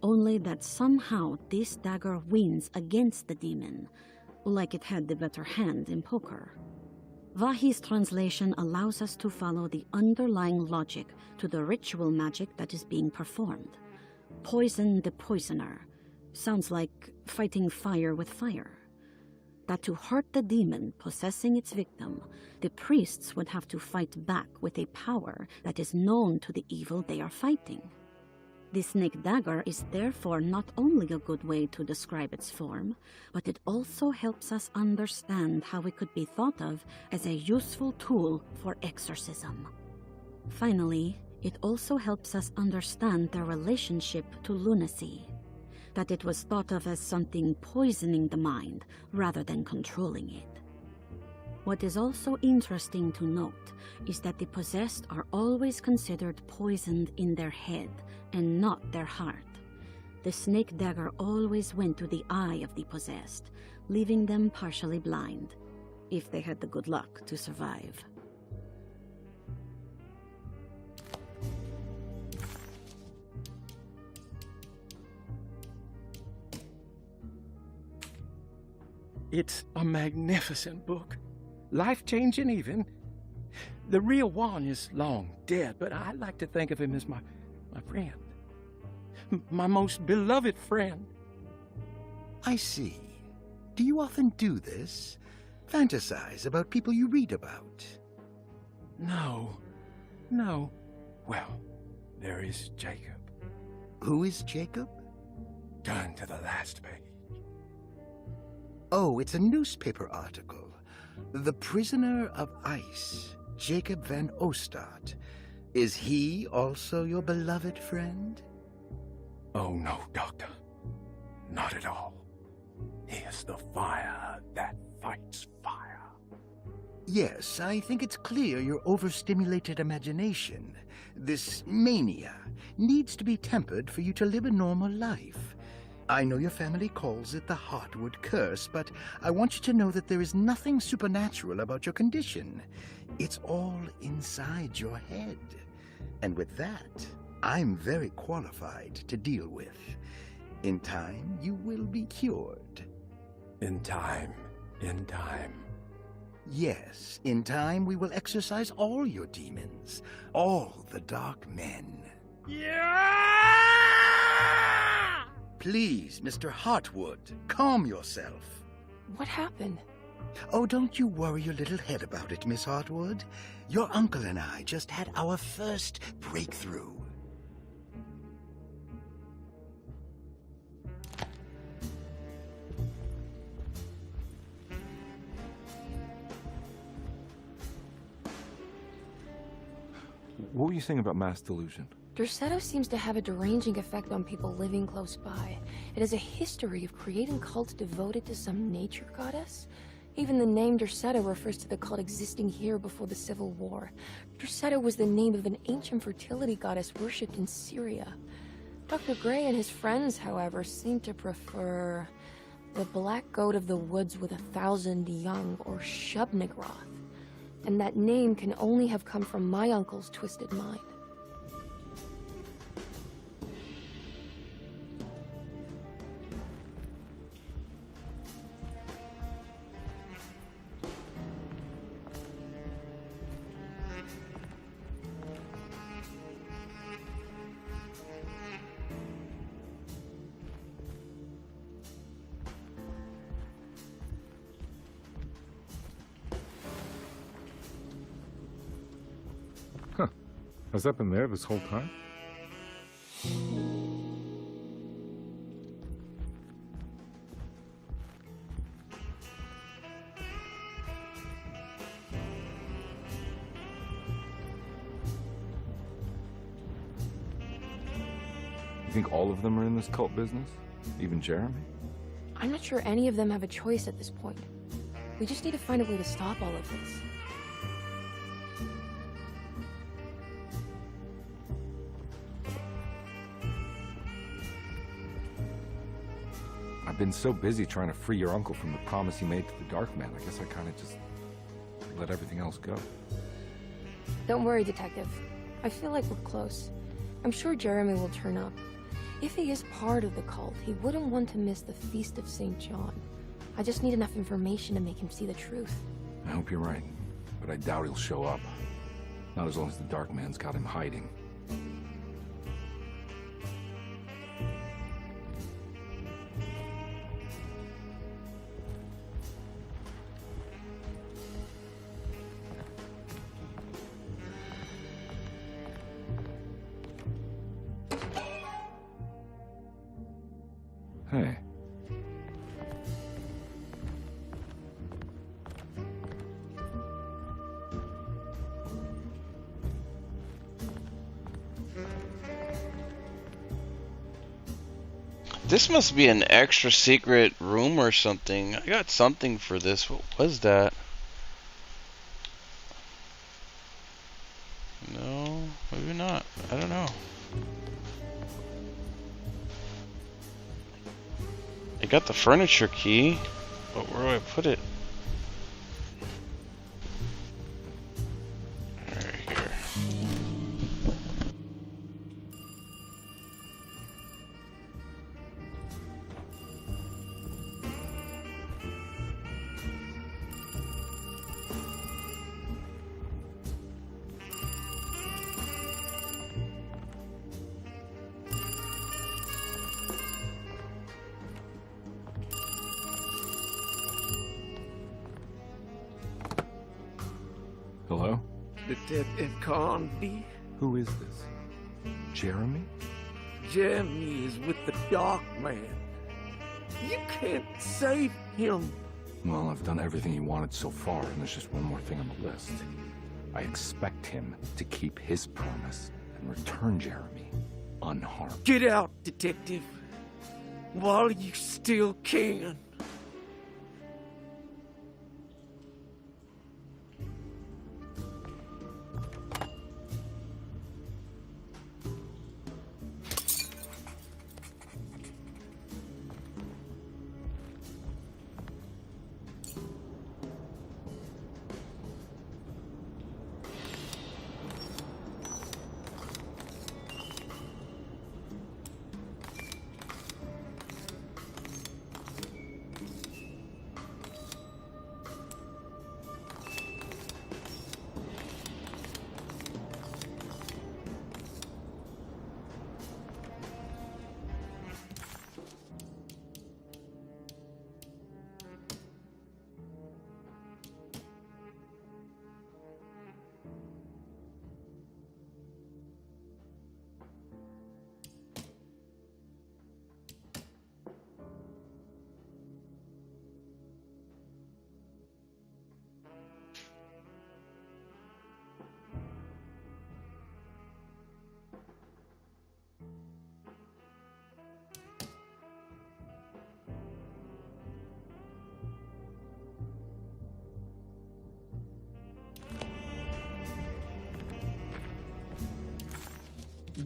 only that somehow this dagger wins against the demon, like it had the better hand in poker. Vahi's translation allows us to follow the underlying logic to the ritual magic that is being performed. Poison the poisoner sounds like fighting fire with fire. That to hurt the demon possessing its victim, the priests would have to fight back with a power that is known to the evil they are fighting. The snake dagger is therefore not only a good way to describe its form, but it also helps us understand how it could be thought of as a useful tool for exorcism. Finally, it also helps us understand their relationship to lunacy, that it was thought of as something poisoning the mind rather than controlling it. What is also interesting to note is that the possessed are always considered poisoned in their head and not their heart. The snake dagger always went to the eye of the possessed, leaving them partially blind, if they had the good luck to survive. It's a magnificent book. Life-changing even. The real Juan is long dead, but I like to think of him as my friend. My most beloved friend. I see. Do you often do this? Fantasize about people you read about? No. Well, there is Jacob. Who is Jacob? Turn to the last page. Oh, it's a newspaper article. The Prisoner of Ice, Jacob van Ostad. Is he also your beloved friend? Oh, no, Doctor. Not at all. He is the fire that fights fire. Yes, I think it's clear your overstimulated imagination, this mania, needs to be tempered for you to live a normal life. I know your family calls it the Heartwood Curse, but I want you to know that there is nothing supernatural about your condition. It's all inside your head. And with that, I'm very qualified to deal with. In time, you will be cured. In time. Yes, in time we will exorcise all your demons, all the dark men. Yeah! Please, Mr. Heartwood, calm yourself. What happened? Oh, don't you worry your little head about it, Miss Hartwood. Your uncle and I just had our first breakthrough. What were you saying about mass delusion? Derceto seems to have a deranging effect on people living close by. It has a history of creating cults devoted to some nature goddess. Even the name Derceto refers to the cult existing here before the Civil War. Derceto was the name of an ancient fertility goddess worshipped in Syria. Dr. Gray and his friends, however, seem to prefer the black goat of the woods with 1,000 young, or Shub-Nigroth. And that name can only have come from my uncle's twisted mind. Has that been there this whole time? You think all of them are in this cult business? Even Jeremy? I'm not sure any of them have a choice at this point. We just need to find a way to stop all of this. I've been so busy trying to free your uncle from the promise he made to the Dark Man. I guess I kind of just let everything else go. Don't worry, Detective. I feel like we're close. I'm sure Jeremy will turn up. If he is part of the cult, he wouldn't want to miss the Feast of St. John. I just need enough information to make him see the truth. I hope you're right, but I doubt he'll show up. Not as long as the Dark Man's got him hiding. Hey. This must be an extra secret room or something. I got something for this. What was that? No, maybe not. I don't know. I got the furniture key, but where do I put it? Right here. Hello? Detective Carnby? Who is this? Jeremy? Jeremy is with the Dark Man. You can't save him. Well, I've done everything he wanted so far, and there's just one more thing on the list. I expect him to keep his promise and return Jeremy unharmed. Get out, Detective, while you still can.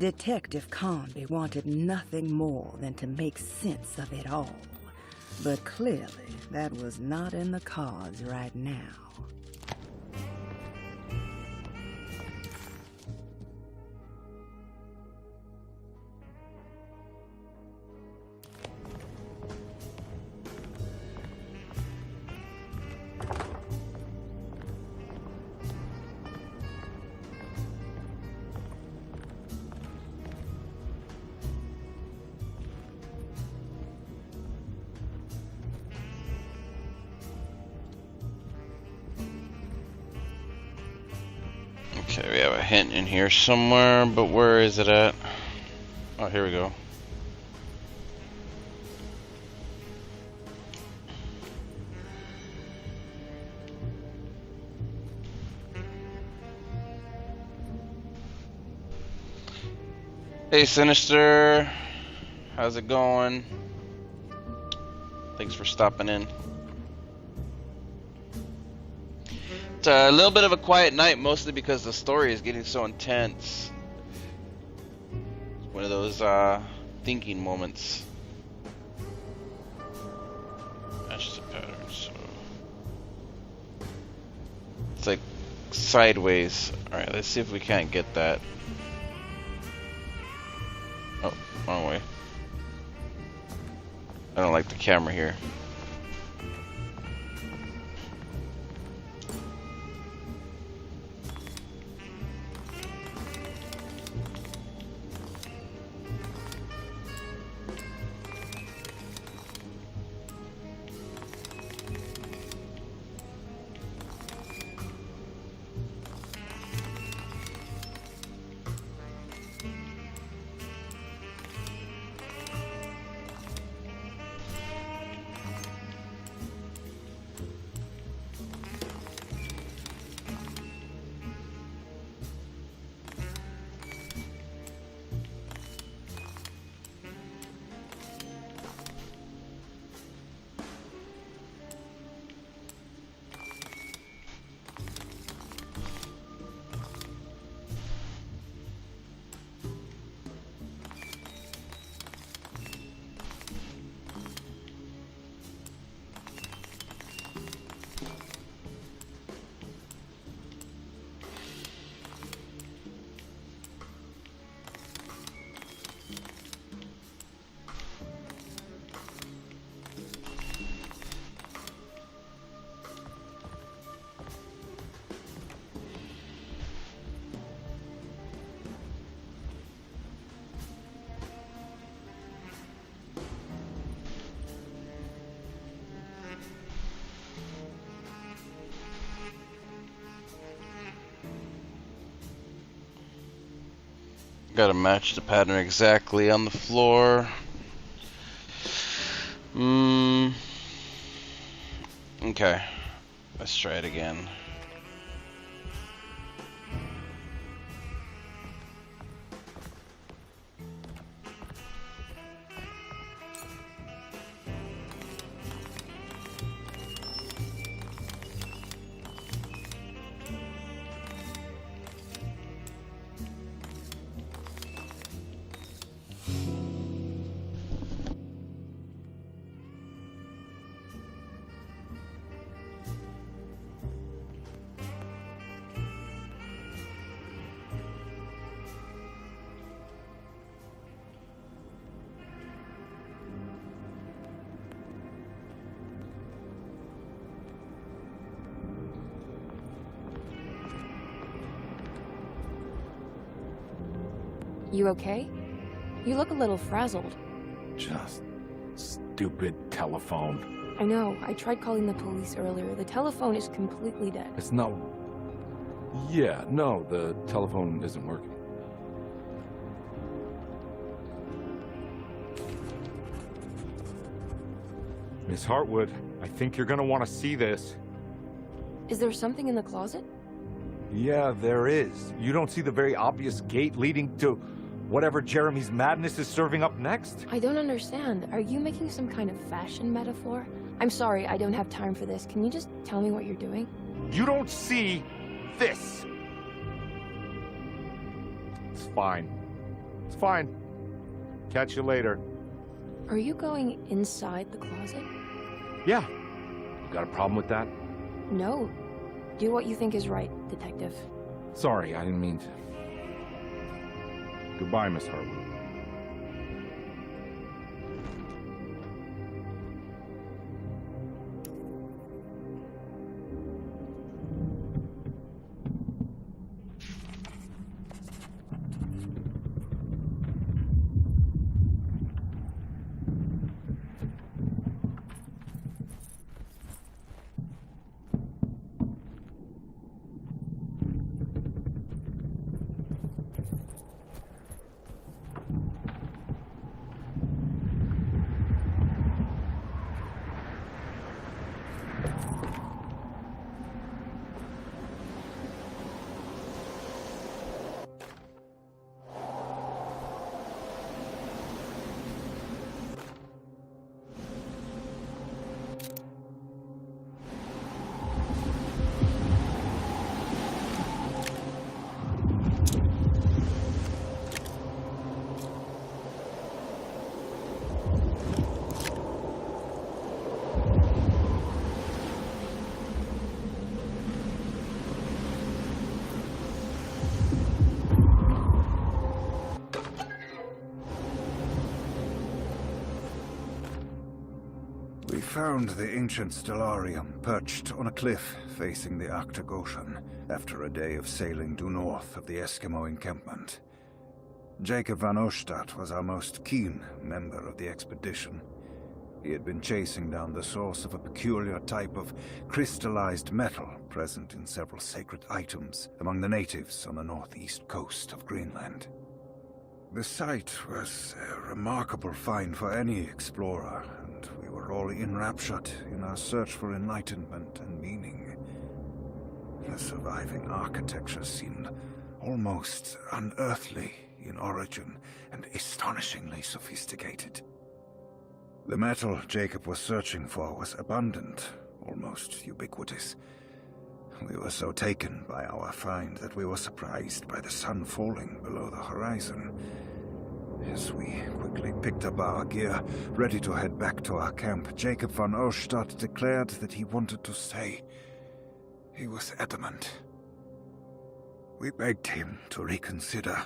Detective Carnby wanted nothing more than to make sense of it all. But clearly, that was not in the cards right now. Okay, we have a hint in here somewhere, but where is it at? Oh, here we go. Hey, Sinister. How's it going? Thanks for stopping in. It's a little bit of a quiet night, mostly because the story is getting so intense. It's one of those thinking moments. Match the pattern, so it's like sideways. Alright, let's see if we can't get that. Oh, wrong way. I don't like the camera here. Gotta match the pattern exactly on the floor. Okay, let's try it again. You okay? You look a little frazzled. Just stupid telephone. I know. I tried calling the police earlier. The telephone is completely dead. It's not... Yeah, no, the telephone isn't working. Miss Hartwood, I think you're gonna want to see this. Is there something in the closet? Yeah, there is. You don't see the very obvious gate leading to whatever Jeremy's madness is serving up next? I don't understand. Are you making some kind of fashion metaphor? I'm sorry, I don't have time for this. Can you just tell me what you're doing? You don't see this. It's fine. It's fine. Catch you later. Are you going inside the closet? Yeah. You got a problem with that? No. Do what you think is right, Detective. Sorry, I didn't mean to. Goodbye, Miss Harwood. We found the ancient stellarium perched on a cliff facing the Arctic Ocean after a day of sailing due north of the Eskimo encampment. Jacob van Oostad was our most keen member of the expedition. He had been chasing down the source of a peculiar type of crystallized metal present in several sacred items among the natives on the northeast coast of Greenland. The site was a remarkable find for any explorer, and we were all enraptured in our search for enlightenment and meaning. The surviving architecture seemed almost unearthly in origin and astonishingly sophisticated. The metal Jacob was searching for was abundant, almost ubiquitous. We were so taken by our find that we were surprised by the sun falling below the horizon. As we quickly picked up our gear, ready to head back to our camp, Jacob van Oostad declared that he wanted to stay. He was adamant. We begged him to reconsider.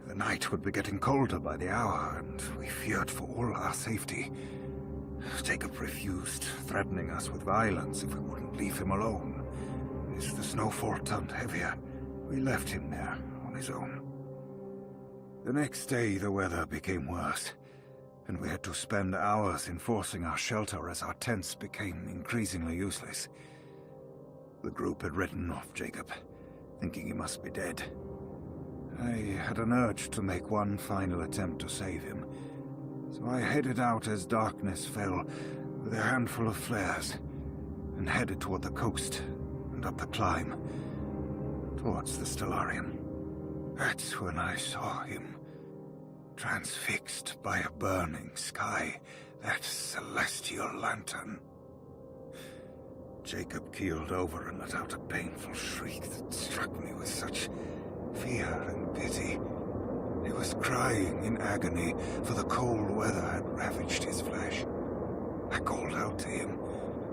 The night would be getting colder by the hour, and we feared for all our safety. Jacob refused, threatening us with violence if we wouldn't leave him alone. As the snowfall turned heavier, we left him there on his own. The next day, the weather became worse, and we had to spend hours enforcing our shelter as our tents became increasingly useless. The group had written off Jacob, thinking he must be dead. I had an urge to make one final attempt to save him, so I headed out as darkness fell with a handful of flares and headed toward the coast and up the climb towards the stellarium. That's when I saw him, transfixed by a burning sky, that celestial lantern. Jacob keeled over and let out a painful shriek that struck me with such fear and pity. He was crying in agony, for the cold weather had ravaged his flesh. I called out to him,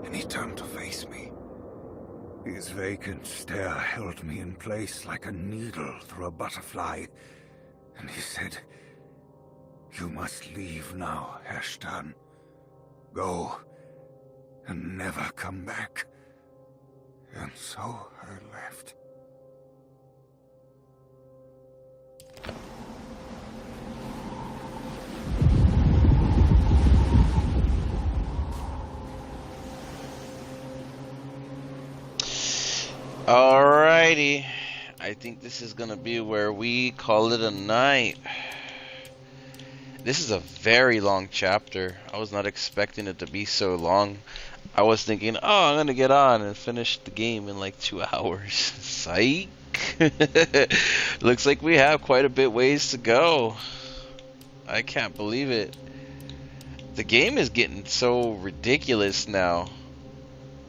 and he turned to face me. His vacant stare held me in place like a needle through a butterfly, and he said, "You must leave now, Herrstan. Go, and never come back." And so I left. Alrighty, I think this is gonna be where we call it a night. This is a very long chapter. I was not expecting it to be so long. I was thinking, oh, I'm gonna get on and finish the game in like 2 hours. Psych. Looks like we have quite a bit ways to go. I can't believe it. The game is getting so ridiculous now.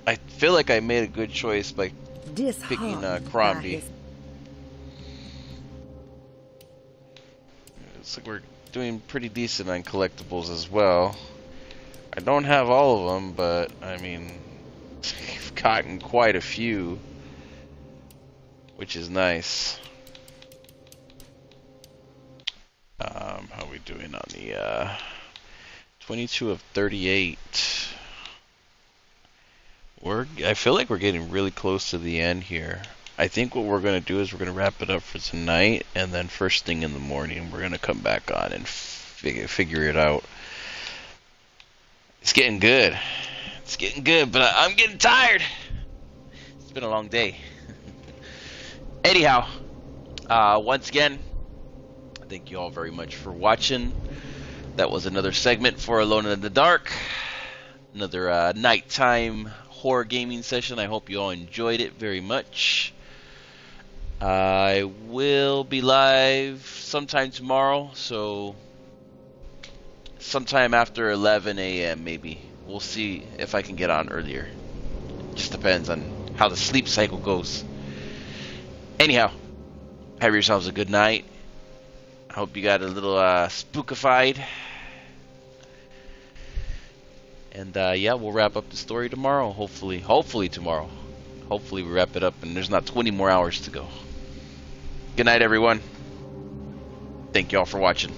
I feel like I made a good choice by picking Crombie. Looks like we're doing pretty decent on collectibles as well. I don't have all of them, but I mean, I've gotten quite a few, which is nice. How are we doing on the 22 of 38? I feel like we're getting really close to the end here. I think what we're going to do is we're going to wrap it up for tonight, and then first thing in the morning we're going to come back on and figure it out. It's getting good. It's getting good, but I'm getting tired. It's been a long day. Anyhow, once again, thank you all very much for watching. That was another segment for Alone in the Dark. Another nighttime horror gaming session. I hope you all enjoyed it very much. I will be live sometime tomorrow, so sometime after 11 a.m. maybe. We'll see if I can get on earlier. Just depends on how the sleep cycle goes. Anyhow, have yourselves a good night. I hope you got a little spookified. And yeah, we'll wrap up the story tomorrow, hopefully. Hopefully tomorrow. Hopefully we wrap it up and there's not 20 more hours to go. Good night, everyone. Thank you all for watching.